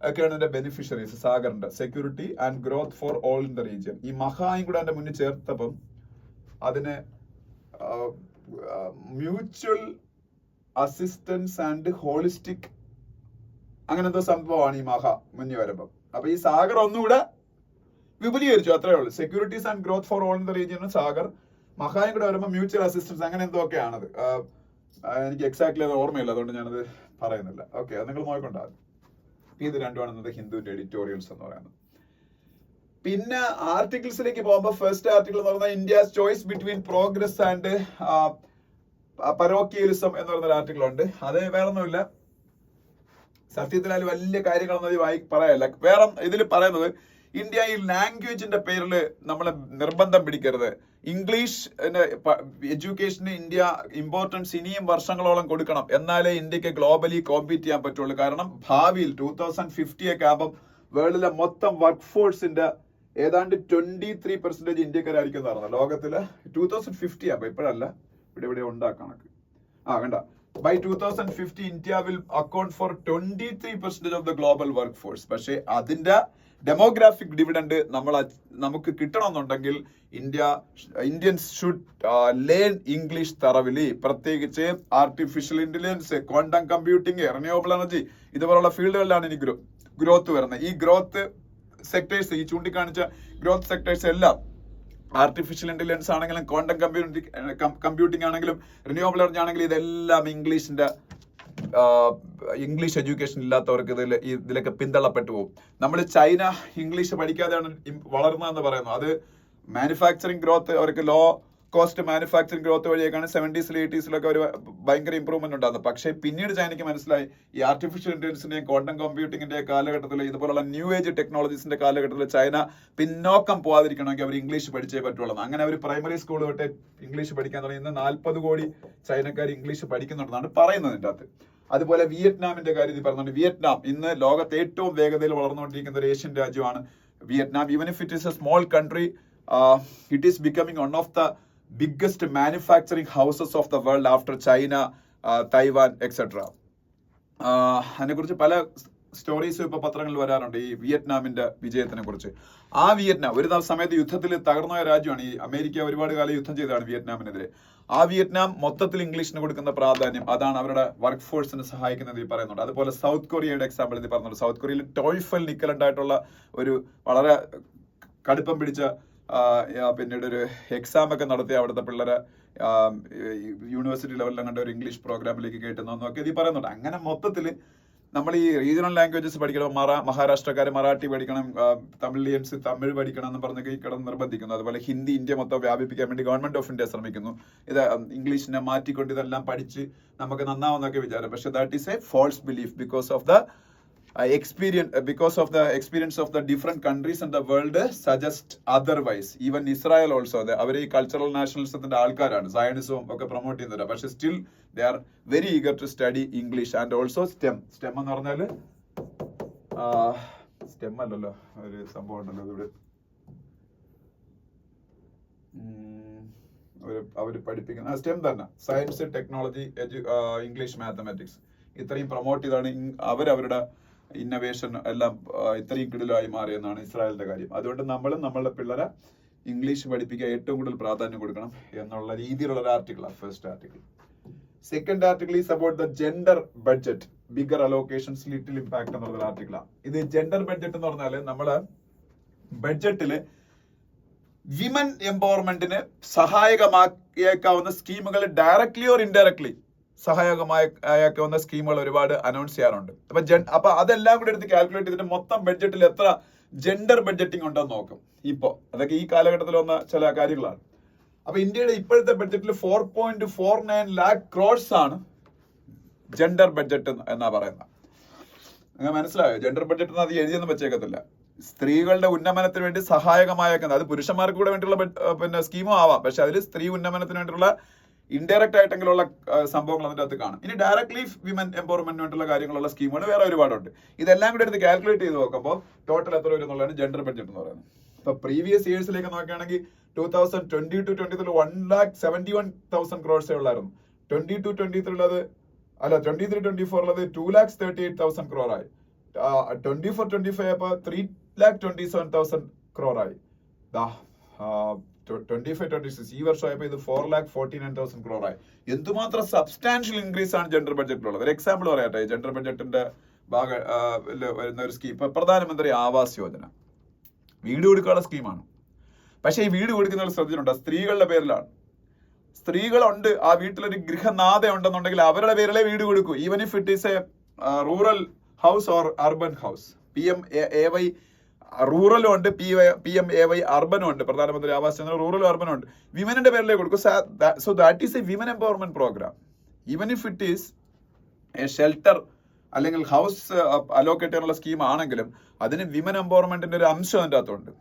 ഒക്കെയാണ് ഇതിന്റെ ബെനിഫിഷ്യറീസ്. സാഗറിന്റെ security and growth for all in the region. ഈ മഹായും കൂടെ അതിന്റെ മുന്നിൽ ചേർത്തപ്പം അതിന് മ്യൂച്വൽ അസിസ്റ്റൻസ് ആൻഡ് ഹോളിസ്റ്റിക് അങ്ങനെ എന്തോ സംഭവമാണ് ഈ മഹ മുന്നിൽ വരുമ്പം. അപ്പൊ ഈ സാഗർ ഒന്നുകൂടെ വിപുലീകരിച്ചു, അത്രേ ഉള്ളൂ. Securities and growth for all in the റീജിയനും സാഗർ, മഹായും കൂടെ വരുമ്പോൾ മ്യൂച്വൽ അസിസ്റ്റൻസ് അങ്ങനെ എന്തോ ഒക്കെയാണത്. എനിക്ക് എക്സാക്ട്ലി അത് ഓർമ്മയില്ല, അതുകൊണ്ട് ഞാനത് പറയുന്നില്ല. ഓക്കെ, അത് നിങ്ങൾ നോക്കണ്ടാകും. ഇത് രണ്ടുമാണ് ഹിന്ദുവിന്റെ എഡിറ്റോറിയൽസ് എന്ന് പറയുന്നത്. പിന്നെ ആർട്ടിക്കിൾസിലേക്ക് പോകുമ്പോൾ ഫസ്റ്റ് ആർട്ടിക്കിൾ എന്ന് പറയുന്നത് India's choice between progress and parochialism എന്ന് പറയുന്ന ആർട്ടിക്കിൾ ഉണ്ട്. അത് വേറൊന്നുമില്ല, സത്യത്തിൽ അതിൽ വലിയ കാര്യങ്ങളൊന്നും പറയല്ല. വേറെ ഇതിൽ പറയുന്നത് ഇന്ത്യ ഈ ലാംഗ്വേജിന്റെ പേരിൽ നമ്മൾ നിർബന്ധം പിടിക്കരുത്. ഇംഗ്ലീഷ് എഡ്യൂക്കേഷന് ഇന്ത്യ ഇമ്പോർട്ടൻസ് ഇനിയും വർഷങ്ങളോളം കൊടുക്കണം, എന്നാലേ ഇന്ത്യക്ക് ഗ്ലോബലി കോമ്പീറ്റ് ചെയ്യാൻ പറ്റുള്ളൂ. കാരണം ഭാവിയിൽ 2050 ഒക്കെ ആകുമ്പോൾ വേൾഡിലെ മൊത്തം വർക്ക് ഫോഴ്സിന്റെ ഏതാണ്ട് 23% ഇന്ത്യക്കാരായിരിക്കും എന്ന് പറഞ്ഞത് ലോകത്തില്. 2050 ആകുമ്പോൾ, ഇപ്പോഴല്ല, ഇവിടെ ഉണ്ടാക്കണം. കണ്ട, by 2050 India will account for 23% of the global work force. പക്ഷേ അതിന്റെ ഡെമോഗ്രാഫിക് ഡിവിഡൻഡ് നമുക്ക് കിട്ടണമെന്നുണ്ടെങ്കിൽ ഇന്ത്യൻസ് ഷുഡ് ലേൺ ഇംഗ്ലീഷ് തറവിലി. പ്രത്യേകിച്ച് artificial intelligence, quantum computing, renewable energy ഇതുപോലുള്ള ഫീൽഡുകളിലാണ് ഇനി ഗ്രോത്ത് വരുന്നത്. ഈ ഗ്രോത്ത് സെക്ടേഴ്സ്, ഈ ചൂണ്ടിക്കാണിച്ച ഗ്രോത്ത് സെക്ടേഴ്സ് എല്ലാം ആർട്ടിഫിഷ്യൽ ഇന്റലിജൻസ് ആണെങ്കിലും ക്വാണ്ടം കമ്പ്യൂട്ടിംഗ് ആണെങ്കിലും റിന്യൂവബിൾ എനർജി ആണെങ്കിലും ഇതെല്ലാം ഇംഗ്ലീഷ് എഡ്യൂക്കേഷൻ ഇല്ലാത്തവർക്ക് ഇതിലൊക്കെ പിന്തള്ളപ്പെട്ടു പോകും. നമ്മൾ ചൈന ഇംഗ്ലീഷ് പഠിക്കാതെയാണ് വളർന്നതെന്ന് പറയുന്നു. അത് മാനുഫാക്ചറിങ് ഗ്രോത്ത്, അവർക്ക് ലോ കോസ്റ്റ് മാനുഫാക്ചറിങ് ഗ്രോത്ത് വഴിയൊക്കെയാണ് 70s 80s ഒരു ഭയങ്കര ഇമ്പ്രൂവ്മെന്റ് ഉണ്ടാകുന്നത്. പക്ഷേ പിന്നീട് ചൈനയ്ക്ക് മനസ്സിലായി ഈ ആർട്ടിഫിഷ്യൽ ഇന്റലിജൻസിന്റെയും ക്വാണ്ടം കമ്പ്യൂട്ടിങ്ങിന്റെ കാലഘട്ടത്തിൽ, ഇതുപോലുള്ള ന്യൂ ഏജ് ടെക്നോളജീസിന്റെ കാലഘട്ടത്തിൽ ചൈന പിന്നോക്കം പോകാതിരിക്കണമെങ്കിൽ അവർ ഇംഗ്ലീഷ് പഠിച്ചേ പറ്റുള്ളൂ. അങ്ങനെ അവർ പ്രൈമറി സ്കൂൾ തൊട്ട് ഇംഗ്ലീഷ് പഠിക്കാൻ തുടങ്ങി. ഇന്ന് 40 കോടി ചൈനക്കാർ ഇംഗ്ലീഷ് പഠിക്കുന്നുണ്ടെന്നാണ് പറയുന്നത് ഇതിന്റെ അകത്ത്. അതുപോലെ വിയറ്റ്നാമിന്റെ കാര്യം പറഞ്ഞുകൊണ്ട്, വിയറ്റ്നാം ഇന്ന് ലോകത്തെ ഏറ്റവും വേഗതയിൽ വളർന്നുകൊണ്ടിരിക്കുന്ന ഒരു ഏഷ്യൻ രാജ്യമാണ് Vietnam. Even if it is A small country, it is becoming one of the biggest manufacturing houses of the world after China, Taiwan, etc. അതിനെക്കുറിച്ച് പല സ്റ്റോറീസ് ഇപ്പൊ പത്രങ്ങളിൽ വരാറുണ്ട്, ഈ വിയറ്റ്നാമിന്റെ വിജയത്തിനെ കുറിച്ച്. ആ വിയറ്റ്നാം ഒരു സമയത്ത് യുദ്ധത്തിൽ തകർന്നുപോയ രാജ്യമാണ്. ഈ അമേരിക്ക ഒരുപാട് കാലം യുദ്ധം ചെയ്തതാണ് വിയറ്റ്നാമിനെതിരെ. ആ വിയറ്റ്നാം മൊത്തത്തിൽ ഇംഗ്ലീഷിന് കൊടുക്കുന്ന പ്രാധാന്യം, അതാണ് അവരുടെ വർക്ക് ഫോഴ്സിനെ സഹായിക്കുന്നത് ഈ പറയുന്നുണ്ട്. അതുപോലെ സൗത്ത് കൊറിയയുടെ എക്സാമ്പിൾ ഇത് പറയുന്നുണ്ട്. സൗത്ത് കൊറിയയിൽ ടോയ്ഫൽ നിക്കലന്റ് ആയിട്ടുള്ള ഒരു വളരെ കടുപ്പം പിടിച്ച പിന്നീട് ഒരു എക്സാം ഒക്കെ നടത്തി അവിടുത്തെ പിള്ളേരെ യൂണിവേഴ്സിറ്റി ലെവലിലും കണ്ട ഒരു ഇംഗ്ലീഷ് പ്രോഗ്രാമിലേക്ക് കയറ്റുന്നൊക്കെ ഇത് പറയുന്നുണ്ട്. അങ്ങനെ മൊത്തത്തിൽ നമ്മൾ ഈ റീജിയണൽ ലാംഗ്വേജസ് പഠിക്കണം. മഹാരാഷ്ട്രക്കാർ മറാഠി പഠിക്കണം, തമിഴിയൻസ് തമിഴ് പഠിക്കണം എന്ന് പറഞ്ഞൊക്കെ ഈ കിടന്ന് നിർബന്ധിക്കുന്നു. അതുപോലെ ഹിന്ദി ഇന്ത്യ മൊത്തം വ്യാപിപ്പിക്കാൻ വേണ്ടി ഗവൺമെന്റ് ഓഫ് ഇന്ത്യ ശ്രമിക്കുന്നു. ഇത് ഇംഗ്ലീഷിനെ മാറ്റിക്കൊണ്ട് ഇതെല്ലാം പഠിച്ച് നമുക്ക് നന്നാവുന്നൊക്കെ വിചാരം. പക്ഷെ that is a false belief because of the experience of the different countries in the world suggest otherwise. Even Israel also, അവർ ഈ കൾച്ചറൽ നാഷണലിസത്തിന്റെ ആൾക്കാരാണ്, സയൻസും ഒക്കെ പ്രൊമോട്ട് ചെയ്യുന്നത്. പക്ഷെ still they are very eager to study English and also STEM എന്ന് പറഞ്ഞാൽ STEM അല്ലല്ലോ, ഒരു സംഭവം ഉണ്ടല്ലോ ഇവിടെ അവർ പഠിപ്പിക്കുന്ന STEM തന്നെ, സയൻസ്, ടെക്നോളജി, ഇംഗ്ലീഷ്, മാത്തമാറ്റിക്സ്, ഇത്രയും പ്രൊമോട്ട് ചെയ്താണ് അവരുടെ ഇന്നവേഷൻ എല്ലാം ഇത്രയും കിടിലായി മാറിയെന്നാണ് ഇസ്രായേലിന്റെ കാര്യം. അതുകൊണ്ട് നമ്മളുടെ പിള്ളേരെ ഇംഗ്ലീഷ് പഠിപ്പിക്കാൻ ഏറ്റവും കൂടുതൽ പ്രാധാന്യം കൊടുക്കണം എന്നുള്ള രീതിയിലുള്ള ഒരു ആർട്ടിക്കിളാണ് ഫസ്റ്റ് article. Second article is about the gender budget, bigger allocations, little impact എന്നുള്ള ആർട്ടിക്കിളാണ്. ഇത് ജെൻഡർ ബഡ്ജറ്റ് എന്ന് പറഞ്ഞാൽ നമ്മള് ബഡ്ജറ്റില് വിമൻ എംപവർമെന്റിന് സഹായകമാക്കിയേക്കാവുന്ന സ്കീമുകൾ ഡയറക്ട്ലി ഓർ ഇൻഡയറക്ട്ലി സഹായകമായേക്കാവുന്ന സ്കീമുകൾ ഒരുപാട് അനൗൺസ് ചെയ്യാറുണ്ട്. അപ്പൊ അതെല്ലാം കൂടെ എടുത്ത് കാൽക്കുലേറ്റ് ചെയ്തിട്ട് മൊത്തം ബഡ്ജറ്റിൽ എത്ര ജെൻഡർ ബഡ്ജറ്റിംഗ് ഉണ്ടെന്ന് നോക്കും. ഇപ്പോ അതൊക്കെ ഈ കാലഘട്ടത്തിൽ വന്ന ചില കാര്യങ്ങളാണ്. അപ്പൊ ഇന്ത്യയുടെ ഇപ്പോഴത്തെ ബഡ്ജറ്റിൽ 4.49 lakh crores ആണ് ജെൻഡർ ബഡ്ജറ്റ് എന്നാ പറയുന്നത്. നിങ്ങൾ മനസ്സിലായോ? ജെൻഡർ ബഡ്ജറ്റ് അത് എഴുതിയൊന്നും വെച്ചേക്കത്തില്ല. സ്ത്രീകളുടെ ഉന്നമനത്തിന് വേണ്ടി സഹായകമായേക്കുന്നത്, അത് പുരുഷന്മാർക്ക് കൂടെ വേണ്ടിയുള്ള സ്കീമും ആവാം, പക്ഷെ അതിൽ സ്ത്രീ ഉന്നമനത്തിന് വേണ്ടിയുള്ള ഇൻഡയറക്റ്റ് ആയിട്ടെങ്കിലുള്ള സംഭവങ്ങൾ അതിൻ്റെ അകത്ത് കാണും. ഇനി ഡയറക്ട്ലി വിമൻ എംപവർമെന്റിന് വേണ്ടിയുള്ള കാര്യങ്ങളുള്ള സ്കീമുകൾ വേറെ ഒരുപാടുണ്ട്. ഇതെല്ലാം കൂടെ എടുത്ത് കാൽക്കുലേറ്റ് ചെയ്ത് നോക്കുമ്പോൾ ടോട്ടൽ എത്ര വരും എന്നുള്ളതാണ് ജെൻഡർ ബഡ്ജറ്റ് എന്ന് പറയുന്നത്. ഇപ്പൊ പ്രീവിയസ് ഇയേഴ്സിലേക്ക് നോക്കുകയാണെങ്കിൽ 2022-23 1,71,000 crores ഉള്ളായിരുന്നു. 23-24 2,38,000 crore ആയി. 24-25 അപ്പൊ 3,27,000 crore ആയി. 25-26 ഈ വർഷമായപ്പോൾ ഇത് 4,49,000 crore ആയി. എന്തുമാത്രം സബ്സ്റ്റാൻഷ്യൽ ഇൻക്രീസ് ആണ് ജെൻഡർ ബഡ്ജറ്റിലുള്ളത്. ഒരു എക്സാമ്പിൾ പറയട്ടെ. ജെൻഡർ ബഡ്ജറ്റിന്റെ വരുന്ന ഒരു സ്കീം. ഇപ്പൊ പ്രധാനമന്ത്രി ആവാസ് യോജന വീട് കൊടുക്കാനുള്ള സ്കീമാണ്. പക്ഷെ ഈ വീട് കൊടുക്കുന്നവർ ശ്രദ്ധിച്ചിട്ടുണ്ട്, സ്ത്രീകളുടെ പേരിലാണ്. സ്ത്രീകളുണ്ട്, ആ വീട്ടിലൊരു ഗൃഹനാഥ ഉണ്ടെന്നുണ്ടെങ്കിൽ അവരുടെ പേരിലെ വീട് കൊടുക്കൂ, even if it is A rural house or urban house. PMAY റൂറലും ഉണ്ട്, PMAY അർബനും ഉണ്ട്. പ്രധാനമന്ത്രി ആവാസ് യോജന റൂറലും അർബനും ഉണ്ട്. വിമനിന്റെ പേരിലേക്ക് കൊടുക്കും. So that is a women empowerment program. Even if it is a shelter അല്ലെങ്കിൽ ഹൗസ് അലോക്കേറ്റ് ചെയ്യാനുള്ള സ്കീം ആണെങ്കിലും അതിന് വിമൻ എംപവർമെന്റിന്റെ ഒരു അംശം അതിൻ്റെ അകത്തുണ്ട്.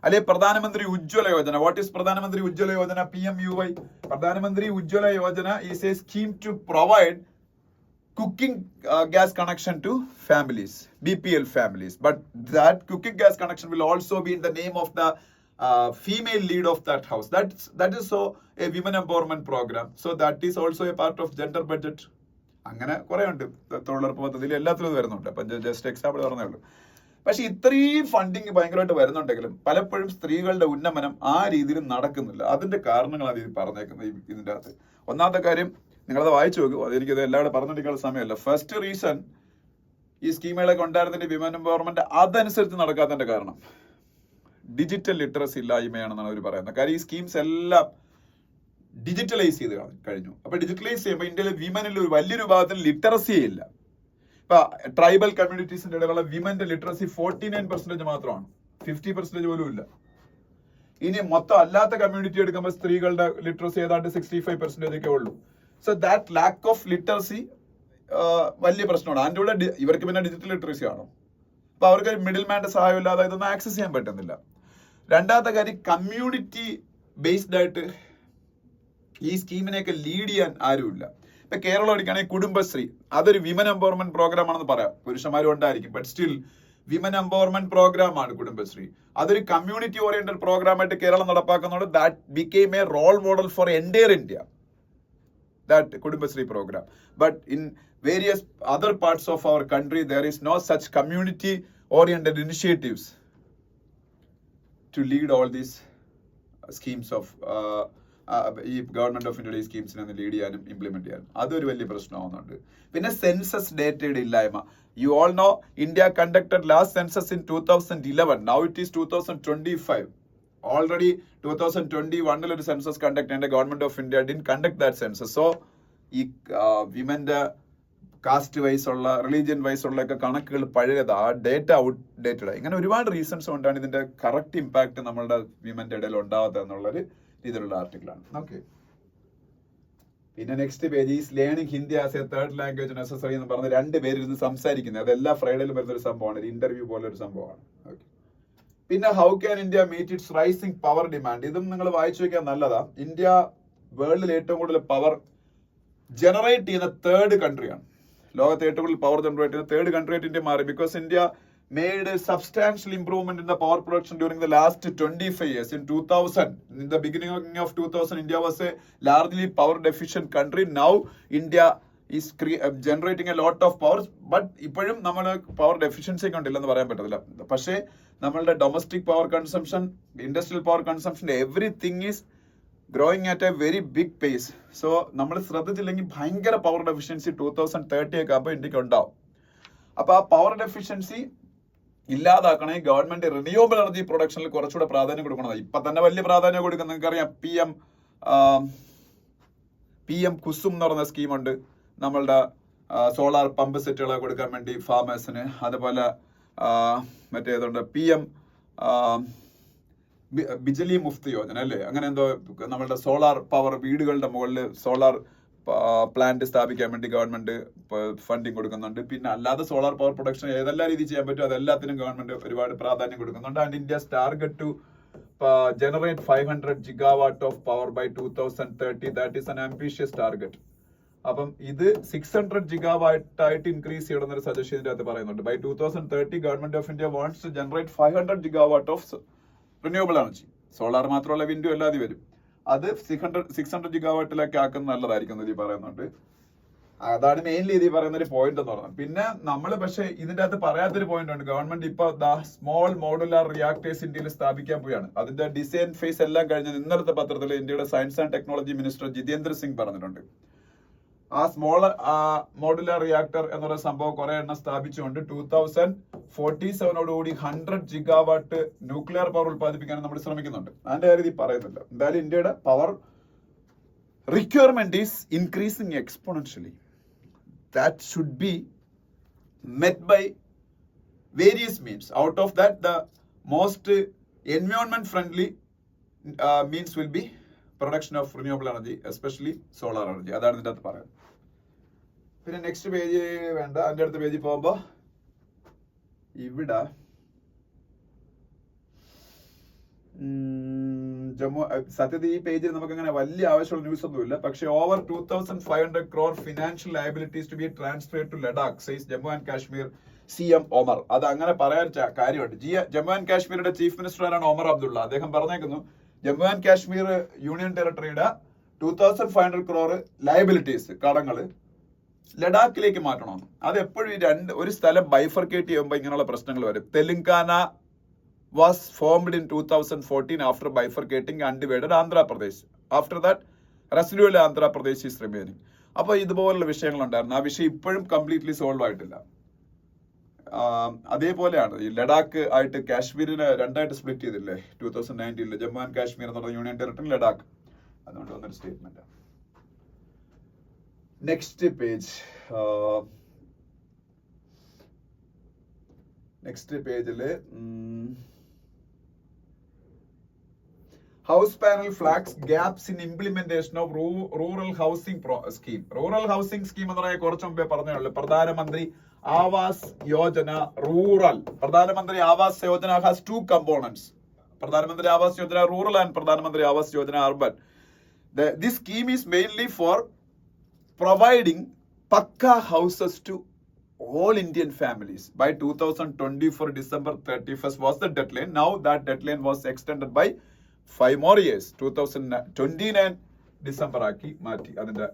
അല്ലെ പ്രധാനമന്ത്രി ഉജ്ജ്വല യോജന. വാട്ട് ഈസ് പ്രധാനമന്ത്രി Ujjwala Yojana? PMUY. Pradhan Mantri Ujjwala Yojana is a scheme to provide cooking gas connection to families, BPL families. But that cooking gas connection will also be in the name of the female lead of that house. That is so a women empowerment program. So that is also a part of gender budget. അങ്ങനെ കുറെ ഉണ്ട് തൊഴിലുറപ്പ് പദ്ധതിയിൽ, എല്ലാത്തിലും വരുന്നുണ്ട്. അപ്പം ജസ്റ്റ് എക്സാമ്പിൾ പറഞ്ഞേ ഉള്ളൂ. പക്ഷെ ഇത്രയും ഫണ്ടിങ് ഭയങ്കരമായിട്ട് വരുന്നുണ്ടെങ്കിലും പലപ്പോഴും സ്ത്രീകളുടെ ഉന്നമനം ആ രീതിയിൽ നടക്കുന്നില്ല. അതിന്റെ കാരണങ്ങളാണ് ഇത് പറഞ്ഞേക്കുന്നത് ഇതിൻ്റെ അകത്ത്. ഒന്നാമത്തെ കാര്യം നിങ്ങളത് വായിച്ചു നോക്കൂ, അതെനിക്കത് എല്ലാവരും പറഞ്ഞിരിക്കാനുള്ള സമയമല്ല. ഫസ്റ്റ് റീസൺ, ഈ സ്കീമുകളൊക്കെ ഉണ്ടായിരുന്നതിന്റെ വിമൻ എംപവർമെന്റ് അതനുസരിച്ച് നടക്കാത്തതിന്റെ കാരണം ഡിജിറ്റൽ ലിറ്ററസി ഇല്ലായ്മയാണെന്നാണ് അവർ പറയുന്നത്. കാര്യം ഈ സ്കീംസ് എല്ലാം ഡിജിറ്റലൈസ് ചെയ്ത് കഴിഞ്ഞു. അപ്പൊ ഡിജിറ്റലൈസ് ചെയ്യുമ്പോൾ ഇന്ത്യയിലെ വിമനിൽ ഒരു വലിയൊരു വിഭാഗത്തിൽ ലിറ്ററസിയേ ഇല്ല. ഇപ്പൊ ട്രൈബൽ കമ്മ്യൂണിറ്റീസിന്റെ ഇടയിലുള്ള വിമന്റെ ലിറ്ററസി 49% മാത്രമാണ്, 50% പോലും ഇല്ല. ഇനി മൊത്തം അല്ലാത്ത കമ്മ്യൂണിറ്റി എടുക്കുമ്പോൾ സ്ത്രീകളുടെ ലിറ്ററസി ഏതാണ്ട് 65% ഒക്കെ ഉള്ളൂ. So that lack of literacy വലിയ പ്രശ്നമാണ്. അതിൻ്റെ കൂടെ ഇവർക്ക് പിന്നെ ഡിജിറ്റൽ ലിറ്ററസി ആണോ, അപ്പൊ അവർക്ക് മിഡിൽ മാൻ്റെ സഹായം ഇല്ലാതെ ഇതൊന്നും ആക്സസ് ചെയ്യാൻ പറ്റുന്നില്ല. രണ്ടാമത്തെ കാര്യം, കമ്മ്യൂണിറ്റി ബേസ്ഡ് ആയിട്ട് ഈ സ്കീമിനെയൊക്കെ ലീഡ് ചെയ്യാൻ ആരുമില്ല. ഇപ്പൊ കേരളം എടുക്കുകയാണെങ്കിൽ കുടുംബശ്രീ, അതൊരു വിമൻ എംപവർമെന്റ് പ്രോഗ്രാം ആണെന്ന് പറയാം, പുരുഷന്മാരും ഉണ്ടായിരിക്കും, but still women empowerment program ആണ് കുടുംബശ്രീ. അതൊരു കമ്മ്യൂണിറ്റി ഓറിയന്റഡ് പ്രോഗ്രാം ആയിട്ട് കേരളം നടപ്പാക്കുന്നുണ്ട്. That became a role model for entire India, that Kudumbashree program. But in various other parts of our country, there is no such community oriented initiatives to lead all these schemes of ഈ ഗവൺമെന്റ് ഓഫ് ഇന്ത്യയുടെ ഈ സ്കീംസിനെ ലീഡ് ചെയ്യാനും ഇംപ്ലിമെന്റ് ചെയ്യാനും അതൊരു വലിയ പ്രശ്നമാവുന്നുണ്ട്. പിന്നെ സെൻസസ് ഡേറ്റയുടെ ഇല്ലായ്മ. You all no, India conducted last census in 2011. Now it is 2025. Already 2021 ഒരു സെൻസസ് കണ്ടക്ട് ചെയ്യേണ്ട government of India didn't conduct that census. So ഈ വിമന്റെ കാസ്റ്റ് വൈസ് ഉള്ള, റിലീജിയൻ വൈസ് ഉള്ള ഒക്കെ കണക്കുകൾ പഴയത്, ആ ഡേറ്റ ഔട്ട് ഡേറ്റഡ്. ഇങ്ങനെ ഒരുപാട് റീസൺസ് കൊണ്ടാണ് ഇതിന്റെ കറക്റ്റ് ഇമ്പാക്ട് നമ്മളുടെ വിമന്റെ ഇടയിൽ ഉണ്ടാവാത്ത എന്നുള്ളൊരു രീതിയിലുള്ള ആർട്ടിക്കിളാണ്. ഓക്കെ, പിന്നെ next page is learning Hindi as A third language necessary എന്ന് പറഞ്ഞ് 2 പേരിരുന്ന് സംസാരിക്കുന്നത്. അത് എല്ലാ ഫ്രൈഡേയിലും വരുന്നൊരു സംഭവമാണ്, ഒരു ഇന്റർവ്യൂ പോലെ ഒരു സംഭവമാണ്. ഓക്കെ, പിന്നെ how can India meet its rising power demand. ഇതും നിങ്ങൾ വായിച്ചു വെക്കാൻ നല്ലതാ. ഇന്ത്യ വേൾഡിൽ ഏറ്റവും കൂടുതൽ പവർ ജനറേറ്റ് ചെയ്യുന്ന 3rd കൺട്രിയാണ്. ലോകത്തെ ഏറ്റവും കൂടുതൽ പവർ ജനറേറ്റ് ചെയ്യുന്ന 3rd കൺട്രി ആയിട്ട് ഇന്ത്യ മാറി. Because India made a substantial improvement in the power production during the last 25 years. In 2000, in the beginning of 2000, India was a largely power deficient country. Now India is generating a lot of power, but ഇപ്പോഴും നമ്മൾ പവർ ഡെഫിഷ്യൻസി കണ്ടില്ലെന്ന് പറയാൻ പറ്റത്തില്ല. പക്ഷേ നമ്മളുടെ domestic power consumption, industrial power consumption, everything is growing at a very big pace. So നമ്മൾ ശ്രദ്ധിച്ചില്ലെങ്കിൽ ഭയങ്കര പവർ ഡെഫിഷ്യൻസി 2030 ഒക്കെ ആകുമ്പോൾ ഇന്ത്യക്ക് ഉണ്ടാവും. അപ്പൊ ആ പവർ ഡെഫിഷ്യൻസി ഇല്ലാതാക്കണമെങ്കിൽ ഗവൺമെന്റ് റിന്യൂവബിൾ എനർജി പ്രൊഡക്ഷനിൽ കുറച്ചുകൂടെ പ്രാധാന്യം കൊടുക്കണം. ഇപ്പൊ തന്നെ വലിയ പ്രാധാന്യം കൊടുക്കുന്നത് നിങ്ങൾക്കറിയാം. PM കുസും എന്ന് പറയുന്ന സ്കീമുണ്ട് നമ്മളുടെ സോളാർ പമ്പ് സെറ്റുകളെ കൊടുക്കാൻ വേണ്ടി ഫാമേഴ്സിന്. അതുപോലെ മറ്റേതുണ്ട് PM ബിജലി മുഫ്ത് യോജന അല്ലേ, അങ്ങനെ എന്തോ നമ്മളുടെ സോളാർ പവർ വീടുകളുടെ മുകളിൽ സോളാർ പ്ലാന്റ് സ്ഥാപിക്കാൻ വേണ്ടി ഗവൺമെന്റ് ഫണ്ടിങ് കൊടുക്കുന്നുണ്ട്. പിന്നെ അല്ലാതെ സോളാർ പവർ പ്രൊഡക്ഷൻ ഏതെല്ലാം രീതി ചെയ്യാൻ പറ്റും അതെല്ലാത്തിനും ഗവൺമെന്റ് ഒരുപാട് പ്രാധാന്യം കൊടുക്കുന്നുണ്ട്. And India's target to generate 500 gigawatt of power by 2030. That is an ambitious target. അപ്പം ഇത് 600 gigawatt ആയിട്ട് ഇൻക്രീസ് ചെയ്യണമെന്നൊരു സജഷൻ ഇതിന്റെ അകത്ത് പറയുന്നുണ്ട്. By 2030 government of India wants to generate 500 gigawatt of renewable energy. Solar മാത്രമല്ല വിൻഡും അല്ലാതെ വരും. അത് 600 gigawatt ആക്കുന്നത് നല്ലതായിരിക്കും എന്ന് പറയുന്നുണ്ട്. അതാണ് മെയിൻലി ഇത് പറയുന്ന ഒരു പോയിന്റ് എന്ന് പറയുന്നത്. പിന്നെ നമ്മൾ പക്ഷേ ഇതിന്റെ അകത്ത് പറയാത്തൊരു പോയിന്റ് ഉണ്ട്. ഗവൺമെന്റ് ഇപ്പൊ സ്മോൾ മോഡുലാർ റിയാക്ടേഴ്സ് ഇന്ത്യയിൽ സ്ഥാപിക്കാൻ പോവുകയാണ്. അതിന്റെ ഡിസൈൻ ഫേസ് എല്ലാം കഴിഞ്ഞത് ഇന്നലത്തെ പത്രത്തിൽ ഇന്ത്യയുടെ science and technology minister Jitendra Singh പറഞ്ഞിട്ടുണ്ട്. ആ സ്മോൾ മോഡുലാർ റിയാക്ടർ എന്നുള്ള സംഭവം കുറെ എണ്ണം സ്ഥാപിച്ചുകൊണ്ട് 2047 100 ജിഗാവാട്ട് ന്യൂക്ലിയർ പവർ ഉത്പാദിപ്പിക്കാൻ നമ്മൾ ശ്രമിക്കുന്നുണ്ട്. അതിന്റെ കാര്യം പറയുന്നില്ല. എന്തായാലും ഇന്ത്യയുടെ power requirement is increasing exponentially. That should be met by various means. Out of that, the most environment friendly means will be production of renewable energy, especially solar energy. അതാണ് ഇതിൻ്റെ അകത്ത് പറയുന്നത്. പിന്നെ നെക്സ്റ്റ് പേജ് വേണ്ട, അതിൻ്റെ അടുത്ത പേജിൽ പോകുമ്പോൾ ഇവിടെ ജമ്മു, സത്യത്തിൽ ഈ പേജിൽ നമുക്ക് അങ്ങനെ വലിയ ആവശ്യമുള്ള ന്യൂസ് ഒന്നുമില്ല. പക്ഷേ over 2500 crore financial liabilities to be transferred to Ladakh says Jammu and Kashmir CM Omar. അത് അങ്ങനെ പറയാൻ കാര്യമുണ്ട്. ജമ്മു ആൻഡ് കാശ്മീരിന്റെ ചീഫ് മിനിസ്റ്ററാണ് ഒമർ അബ്ദുള്ള. അദ്ദേഹം പറഞ്ഞേക്കുന്നു ജമ്മു ആൻഡ് കാശ്മീർ യൂണിയൻ ടെറിട്ടറിയുടെ 2500 crore ലയബിലിറ്റീസ്, കടങ്ങൾ ലഡാക്കിലേക്ക് മാറ്റണം. അത് എപ്പോഴും ഒരു സ്ഥലം ബൈഫർക്കേറ്റ് ചെയ്യുമ്പോൾ ഇങ്ങനെയുള്ള പ്രശ്നങ്ങൾ വരും. Telangana was formed in 2014 after bifurcating and divided Andhra Pradesh. After that, residual Andhra Pradesh is remaining. അപ്പോൾ ഇതുപോലുള്ള വിഷയങ്ങളുണ്ടായിരുന്നു. ആ വിഷയം ഇപ്പോഴും കംപ്ലീറ്റ്ലി സോൾവ് ആയിട്ടില്ല. അതേപോലെയാണ് ഈ ലഡാക്ക് ആയിട്ട് കാശ്മീരിനെ രണ്ടായിട്ട് സ്പ്ലിറ്റ് ചെയ്തില്ലേ 2019 ജമ്മു ആൻഡ് കാശ്മീർ എന്നുള്ള യൂണിയൻ ടെറിട്ടറി, ലഡാക്ക്. അതുകൊണ്ട് വന്നൊരു സ്റ്റേറ്റ്മെന്റ്. നെക്സ്റ്റ് പേജില് house panel flags gaps in implementation of rural housing scheme. Rural housing scheme എന്ന് പറയാൻ കുറച്ച് മുമ്പേ പറഞ്ഞുള്ളൂ. പ്രധാനമന്ത്രി ആവാസ് യോജന റൂറൽ. പ്രധാനമന്ത്രി ആവാസ് യോജന ഹാസ് 2 components. പ്രധാനമന്ത്രി Awas Yojana rural and Pradhan Mantri Awas Yojana urban. This scheme is mainly for providing pakka houses to all Indian families. By 2024 December 31st was the deadline. Now that deadline was extended by 5 more years. 2029 December ആക്കി മാറ്റി. അതിന്റെ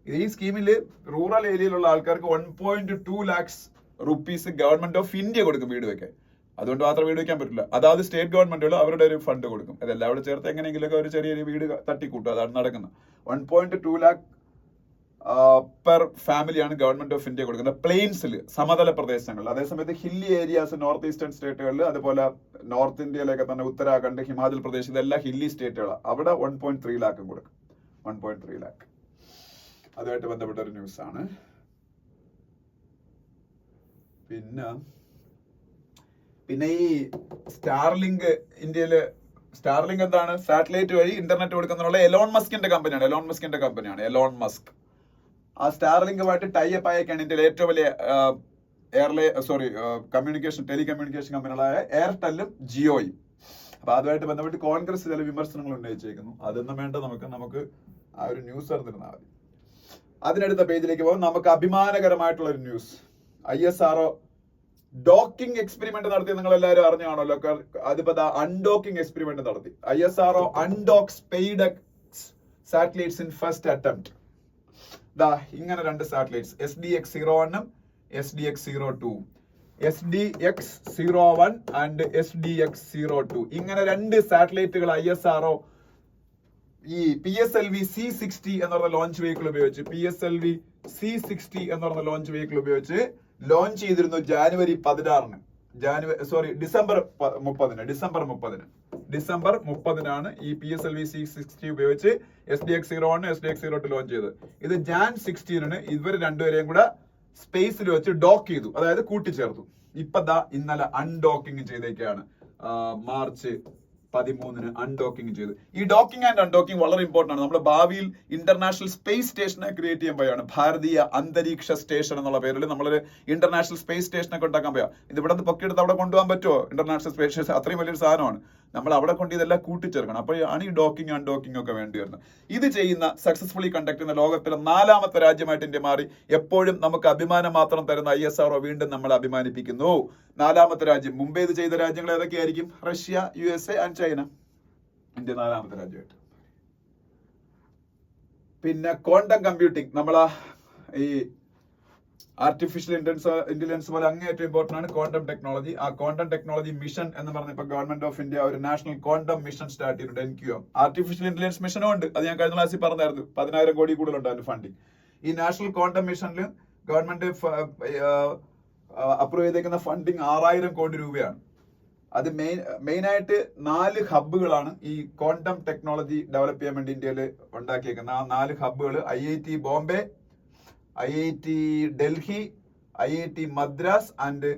ഈ സ്കീമിൽ റൂറൽ ഏരിയയിലുള്ള ആൾക്കാർക്ക് 1.2 lakhs rupees government of India കൊടുക്കും വീട് വെക്കാൻ. അതുകൊണ്ട് മാത്രം വീട് വെക്കാൻ പറ്റില്ല. അതായത് സ്റ്റേറ്റ് ഗവൺമെന്റുകൾ അവരുടെ ഒരു ഫണ്ട് കൊടുക്കും. അതെല്ലാം അവിടെ ചേർത്ത് എങ്ങനെയെങ്കിലുമൊക്കെ ഒരു ചെറിയൊരു വീട് തട്ടിക്കൂട്ടും. അതാണ് നടക്കുന്നത്. 1.2 lakh പെർ ഫാമിലിയാണ് ഗവൺമെന്റ് ഓഫ് ഇന്ത്യ കൊടുക്കുന്നത്. പ്ലെയിൻസിൽ, സമതല പ്രദേശങ്ങളിൽ. അതേസമയത്ത് ഹില്ലി ഏരിയാസ്, നോർത്ത് ഈസ്റ്റേൺ സ്റ്റേറ്റുകളിൽ, അതുപോലെ നോർത്ത് ഇന്ത്യയിലൊക്കെ തന്നെ ഉത്തരാഖണ്ഡ്, ഹിമാചൽ പ്രദേശ്, ഇതെല്ലാം ഹില്ലി സ്റ്റേറ്റുകളാണ്. അവിടെ 1.3 lakh കൊടുക്കും. 1.3 lakh. അതുമായിട്ട് ബന്ധപ്പെട്ട ഒരു ന്യൂസ് ആണ്. പിന്നെ ഈ സ്റ്റാർലിങ്ക്, ഇന്ത്യയില് സ്റ്റാർലിങ്ക് എന്താണ്? സാറ്റലൈറ്റ് വഴി ഇന്റർനെറ്റ് കൊടുക്കുന്നുള്ള എലോൺ മസ്കിന്റെ കമ്പനിയാണ്. എലോൺ മസ്ക് ആ സ്റ്റാർലിങ്കുമായിട്ട് ടൈപ്പ് ആയേക്കാണ് ഇന്ത്യയിലെ ഏറ്റവും വലിയ ടെലികമ്മ്യൂണിക്കേഷൻ കമ്പനികളായ എയർടെല്ലും ജിയോയും. അപ്പൊ അതുമായിട്ട് ബന്ധപ്പെട്ട് കോൺഗ്രസ് ചില വിമർശനങ്ങൾ ഉന്നയിച്ചേക്കുന്നു. അതൊന്നും വേണ്ട, നമുക്ക് ആ ഒരു ന്യൂസ് അറിഞ്ഞിരുന്നാൽ മതി. അതിനടുത്ത പേജിലേക്ക് പോകും. നമുക്ക് അഭിമാനകരമായിട്ടുള്ള ഒരു ന്യൂസ്. ISRO ഡോക്കിംഗ് എക്സ്പെരിമെന്റ് നടത്തി. നിങ്ങൾ എല്ലാവരും അറിഞ്ഞാണല്ലോ. അതിപ്പോ അൺഡോക്കിംഗ് എക്സ്പെരിമെന്റ് നടത്തി. ISRO undock SpaceX satellites in first attempt. ഇങ്ങനെ 2 satellites, SDX-01 SDX-02, SDX-01 and SDX-02. ഇങ്ങനെ 2 സാറ്റലൈറ്റുകൾ ISRO ഈ PSLV C60 എന്ന് പറഞ്ഞ ലോഞ്ച് വെഹിക്കിൾ ഉപയോഗിച്ച് ലോഞ്ച് ചെയ്തിരുന്നു ജനുവരി 16-ന്. ഡിസംബർ 30-നാണ് ഈ PSLV C60 ഉപയോഗിച്ച് SDX-01 SDX-02 ലോഞ്ച് ചെയ്തത്. ഇത് Jan 16-ന് ഇവർ രണ്ടുപേരെയും കൂടെ സ്പേസിൽ വെച്ച് ഡോക്ക് ചെയ്തു, അതായത് കൂട്ടിച്ചേർത്തു. ഇന്നലെ അൺഡോക്കിംഗ് ചെയ്തേക്കാണ്. മാർച്ച് 13-ന് അൺഡോക്കിംഗ് ചെയ്തു. ഈ ഡോക്കിംഗ് ആൻഡ് അൺഡോക്കിംഗ് വളരെ ഇമ്പോർട്ടന്റ് ആണ്. നമ്മുടെ ഭാവിയിൽ ഇന്റർനാഷണൽ സ്പേസ് സ്റ്റേഷനെ ക്രിയേറ്റ് ചെയ്യാൻ പോയാണ്. ഭാരതീയ അന്തരീക്ഷ സ്റ്റേഷൻ എന്നുള്ള പേരിൽ നമ്മളൊരു ഇന്റർനാഷണൽ സ്പേസ് സ്റ്റേഷനൊക്കെ ഉണ്ടാക്കാൻ പോയാ. ഇത് ഇവിടെ നിന്ന് പൊക്കിയെടുത്ത് അവിടെ കൊണ്ടുപോകാൻ പറ്റുമോ? ഇന്റർനാഷണൽ സ്പേസ് സ്റ്റേഷൻ അത്രയും വലിയൊരു സാധനമാണ്. നമ്മൾ അവിടെ കൊണ്ട് ഇതെല്ലാം കൂട്ടിച്ചേർക്കണം. അപ്പോഴാണ് ഈ ഡോക്കിംഗ് അൺഡോക്കിംഗ് ഒക്കെ വേണ്ടി വരുന്നത്. ഇത് ചെയ്യുന്ന, സക്സസ്ഫുള്ളി കണ്ടക്ട് ചെയ്യുന്ന ലോകത്തിലെ 4ാമത്തെ രാജ്യമായിട്ട് ഇന്ത്യ മാറി. എപ്പോഴും നമുക്ക് അഭിമാനം മാത്രം തരുന്ന ISRO വീണ്ടും നമ്മളെ അഭിമാനിപ്പിക്കുന്നു. 4ാമത്തെ രാജ്യം. മുമ്പേ ഇത് ചെയ്ത രാജ്യങ്ങൾ ഏതൊക്കെയായിരിക്കും? Russia, USA and China. India 4ാമത്തെ രാജ്യമായിട്ട്. പിന്നെ ക്വാണ്ടം കമ്പ്യൂട്ടിംഗ്. നമ്മളാ ഈ ആർട്ടിഫിഷ്യൽ ഇന്റലിജൻസ് പോലെ അങ്ങേയറ്റം ഇമ്പോർട്ടന്റ് ആണ് ക്വാണ്ടം ടെക്നോളജി. ആ ക്വാണ്ടം ടെക്നോളജി മിഷൻ എന്ന് പറഞ്ഞ ഇപ്പൊ ഗവൺമെന്റ് ഓഫ് ഇന്ത്യ ഒരു നാഷണൽ ക്വാണ്ടം മിഷൻ സ്റ്റാർട്ട് ചെയ്തിട്ടുണ്ട്, NQM. ആർട്ടിഫിഷ്യൽ ഇന്റലിജൻസ് മിഷനും ഉണ്ട്, അത് ഞാൻ കഴിഞ്ഞ ക്ലാസ്സിൽ പറഞ്ഞായിരുന്നു. 10,000 കോടി കൂടുതലുണ്ട് അതിന്റെ ഫണ്ടിങ്. ഈ നാഷണൽ ക്വാണ്ടം മിഷനിൽ ഗവൺമെന്റ് അപ്രൂവ് ചെയ്തേക്കുന്ന ഫണ്ടിങ് 6,000 കോടി രൂപയാണ്. അത് മെയിനായിട്ട് 4 ഹബ്ബുകളാണ് ഈ ക്വാണ്ടം ടെക്നോളജി ഡെവലപ്പ് ചെയ്യാൻ വേണ്ടി ഇന്ത്യയിൽ ഉണ്ടാക്കിയേക്കുന്നത്. ആ 4 ഹബ്ബുകൾ IIT Bombay, IIT Delhi, IIT Madras and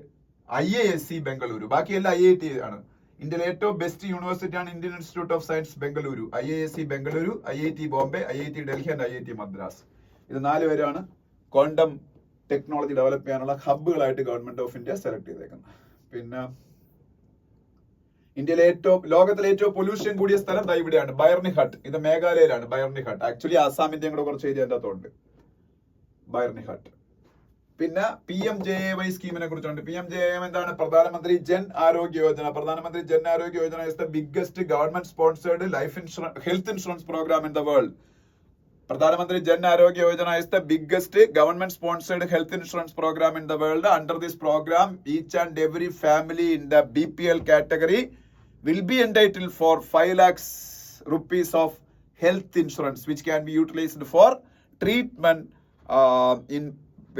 IISc Bengaluru. ബാക്കിയെല്ലാം IIT ആണ്. ഇന്ത്യയിലെ ഏറ്റവും ബെസ്റ്റ് യൂണിവേഴ്സിറ്റി ആണ് Indian institute of science Bengaluru, IISc Bengaluru, IIT Bombay, IIT Delhi and IIT Madras. ഇത് 4 പേരാണ് ക്വാണ്ടം ടെക്നോളജി ഡെവലപ്പ് ചെയ്യാനുള്ള ഹബ്ബുകളായിട്ട് ഗവൺമെന്റ് ഓഫ് ഇന്ത്യ സെലക്ട് ചെയ്തേക്കുന്നത്. പിന്നെ ലോകത്തിലെ ഏറ്റവും പൊല്യൂഷൻ കൂടിയ സ്ഥലം ഇവിടെയാണ്, ബൈർണിഹട്ട്. ഇത് മേഘാലയയിലാണ് ബൈർണിഹട്ട്. ആക്ച്വലി ആസാമിന്റെയും കൂടെ കുറച്ച് ഏരിയ അതിൻ്റെ അകത്തുണ്ട്, ബൈർണിഹട്ട്. പിന്നെ PMJAY സ്കീമിനെ കുറിച്ചുണ്ട്. PMJAY എന്താണ്? പ്രധാനമന്ത്രി Jan Arogya Yojana. Pradhan Mantri Jan Arogya Yojana is the biggest government sponsored health insurance program in the world. Pradhan Mantri Jan Arogya Yojana is the biggest government sponsored health insurance program in the world. Under this program, each and every family in the BPL category will be entitled for 5 lakhs rupees of health insurance, which can be utilized for treatment in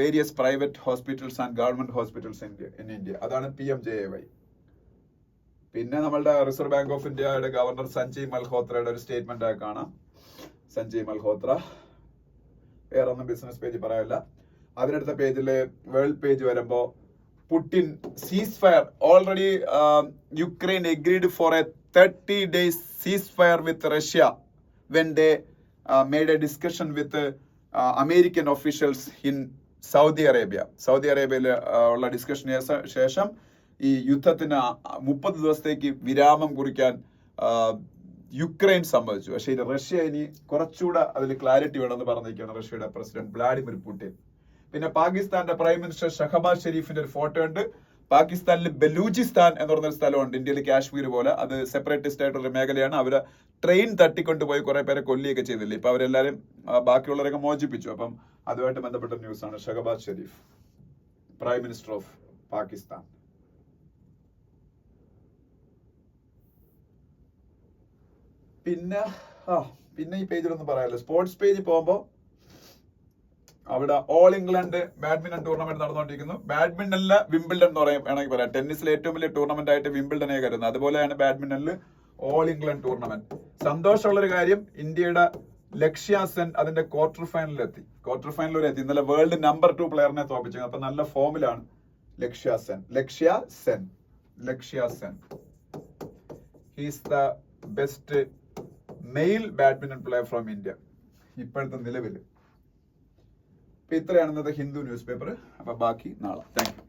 various private hospitals and government hospitals in India. അതാണ് PMJAY. പിന്നെ നമ്മളുടെ റിസർവ് ബാങ്ക് ഓഫ് ഇന്ത്യയുടെ ഗവർണർ സഞ്ജയ് മൽഹോത്രയുടെ ഒരു സ്റ്റേറ്റ്മെന്റ് കാണാം. സഞ്ജയ് മൽഹോത്ര, വേറെ ഒന്നും ബിസിനസ് പേജ് പറയാനില്ല. അതിനടുത്ത പേജില് വേൾഡ് പേജ് വരുമ്പോ Putin ceasefire. Already Ukraine agreed for a 30 days ceasefire with Russia when they made a discussion with American officials in Saudi Arabia. Saudi അറേബ്യയിൽ ഉള്ള ഡിസ്കഷന് ശേഷം ഈ യുദ്ധത്തിന് 30 ദിവസത്തേക്ക് വിരാമം കുറിക്കാൻ യുക്രൈൻ സമ്മതിച്ചു. പക്ഷേ റഷ്യ ഇനി കുറച്ചുകൂടെ അതിൽ ക്ലാരിറ്റി വേണമെന്ന് പറഞ്ഞിരിക്കുകയാണ് റഷ്യയുടെ പ്രസിഡന്റ് വ്ളാഡിമിർ പുടിൻ. പിന്നെ പാകിസ്ഥാന്റെ പ്രൈം മിനിസ്റ്റർ ഷഹബാസ് ഷെരീഫിന്റെ ഒരു ഫോട്ടോ ഉണ്ട്. പാകിസ്ഥാനിൽ ബലൂചിസ്ഥാൻ എന്ന് പറഞ്ഞൊരു സ്ഥലമുണ്ട്, ഇന്ത്യയിൽ കാശ്മീർ പോലെ. അത് സെപ്പറേറ്റിസ്റ്റ് ആയിട്ടുള്ള മേഖലയാണ്. അവര് ട്രെയിൻ തട്ടിക്കൊണ്ടുപോയി കുറെ പേരെ കൊല്ലിയൊക്കെ ചെയ്തില്ലേ. ഇപ്പൊ അവരെല്ലാരും ബാക്കിയുള്ളവരൊക്കെ മോചിപ്പിച്ചു. അപ്പം അതുമായിട്ട് ബന്ധപ്പെട്ട ന്യൂസാണ്. Shehbaz Sharif, prime minister of Pakistan. പിന്നെ ഈ പേജിലൊന്നും പറയാനില്ല. സ്പോർട്സ് പേജിൽ പോകുമ്പോൾ അവിടെ ഓൾ ഇംഗ്ലണ്ട് ബാഡ്മിന്റൺ ടൂർണമെന്റ് നടന്നുകൊണ്ടിരിക്കുന്നു. ബാഡ്മിന്റണില് വിംബിൾഡൺ എന്ന് വേണമെങ്കിൽ പറയാം. ടെന്നീസിലെ ഏറ്റവും വലിയ ടൂർണമെന്റ് ആയിട്ട് വിംബിൾഡനെ കരുതുന്നത്. അതുപോലെയാണ് ബാഡ്മിന്റണിൽ ഓൾ ഇംഗ്ലണ്ട് ടൂർണമെന്റ്. സന്തോഷമുള്ളൊരു കാര്യം, ഇന്ത്യയുടെ ലക്ഷ്യ സെൻ അതിന്റെ ക്വാർട്ടർ ഫൈനലിൽ എത്തി. ഇന്നലെ വേൾഡ് നമ്പർ 2 പ്ലെയറിനെ തോപ്പിച്ചു. അപ്പൊ നല്ല ഫോമിലാണ് Lakshya Sen. He's the best male badminton player from India ഇപ്പോഴത്തെ നിലവിൽ. ഇത്രയാണ് ഇന്നത്തെ ഹിന്ദു ന്യൂസ് പേപ്പർ. അപ്പൊ ബാക്കി നാളെ. Thank you.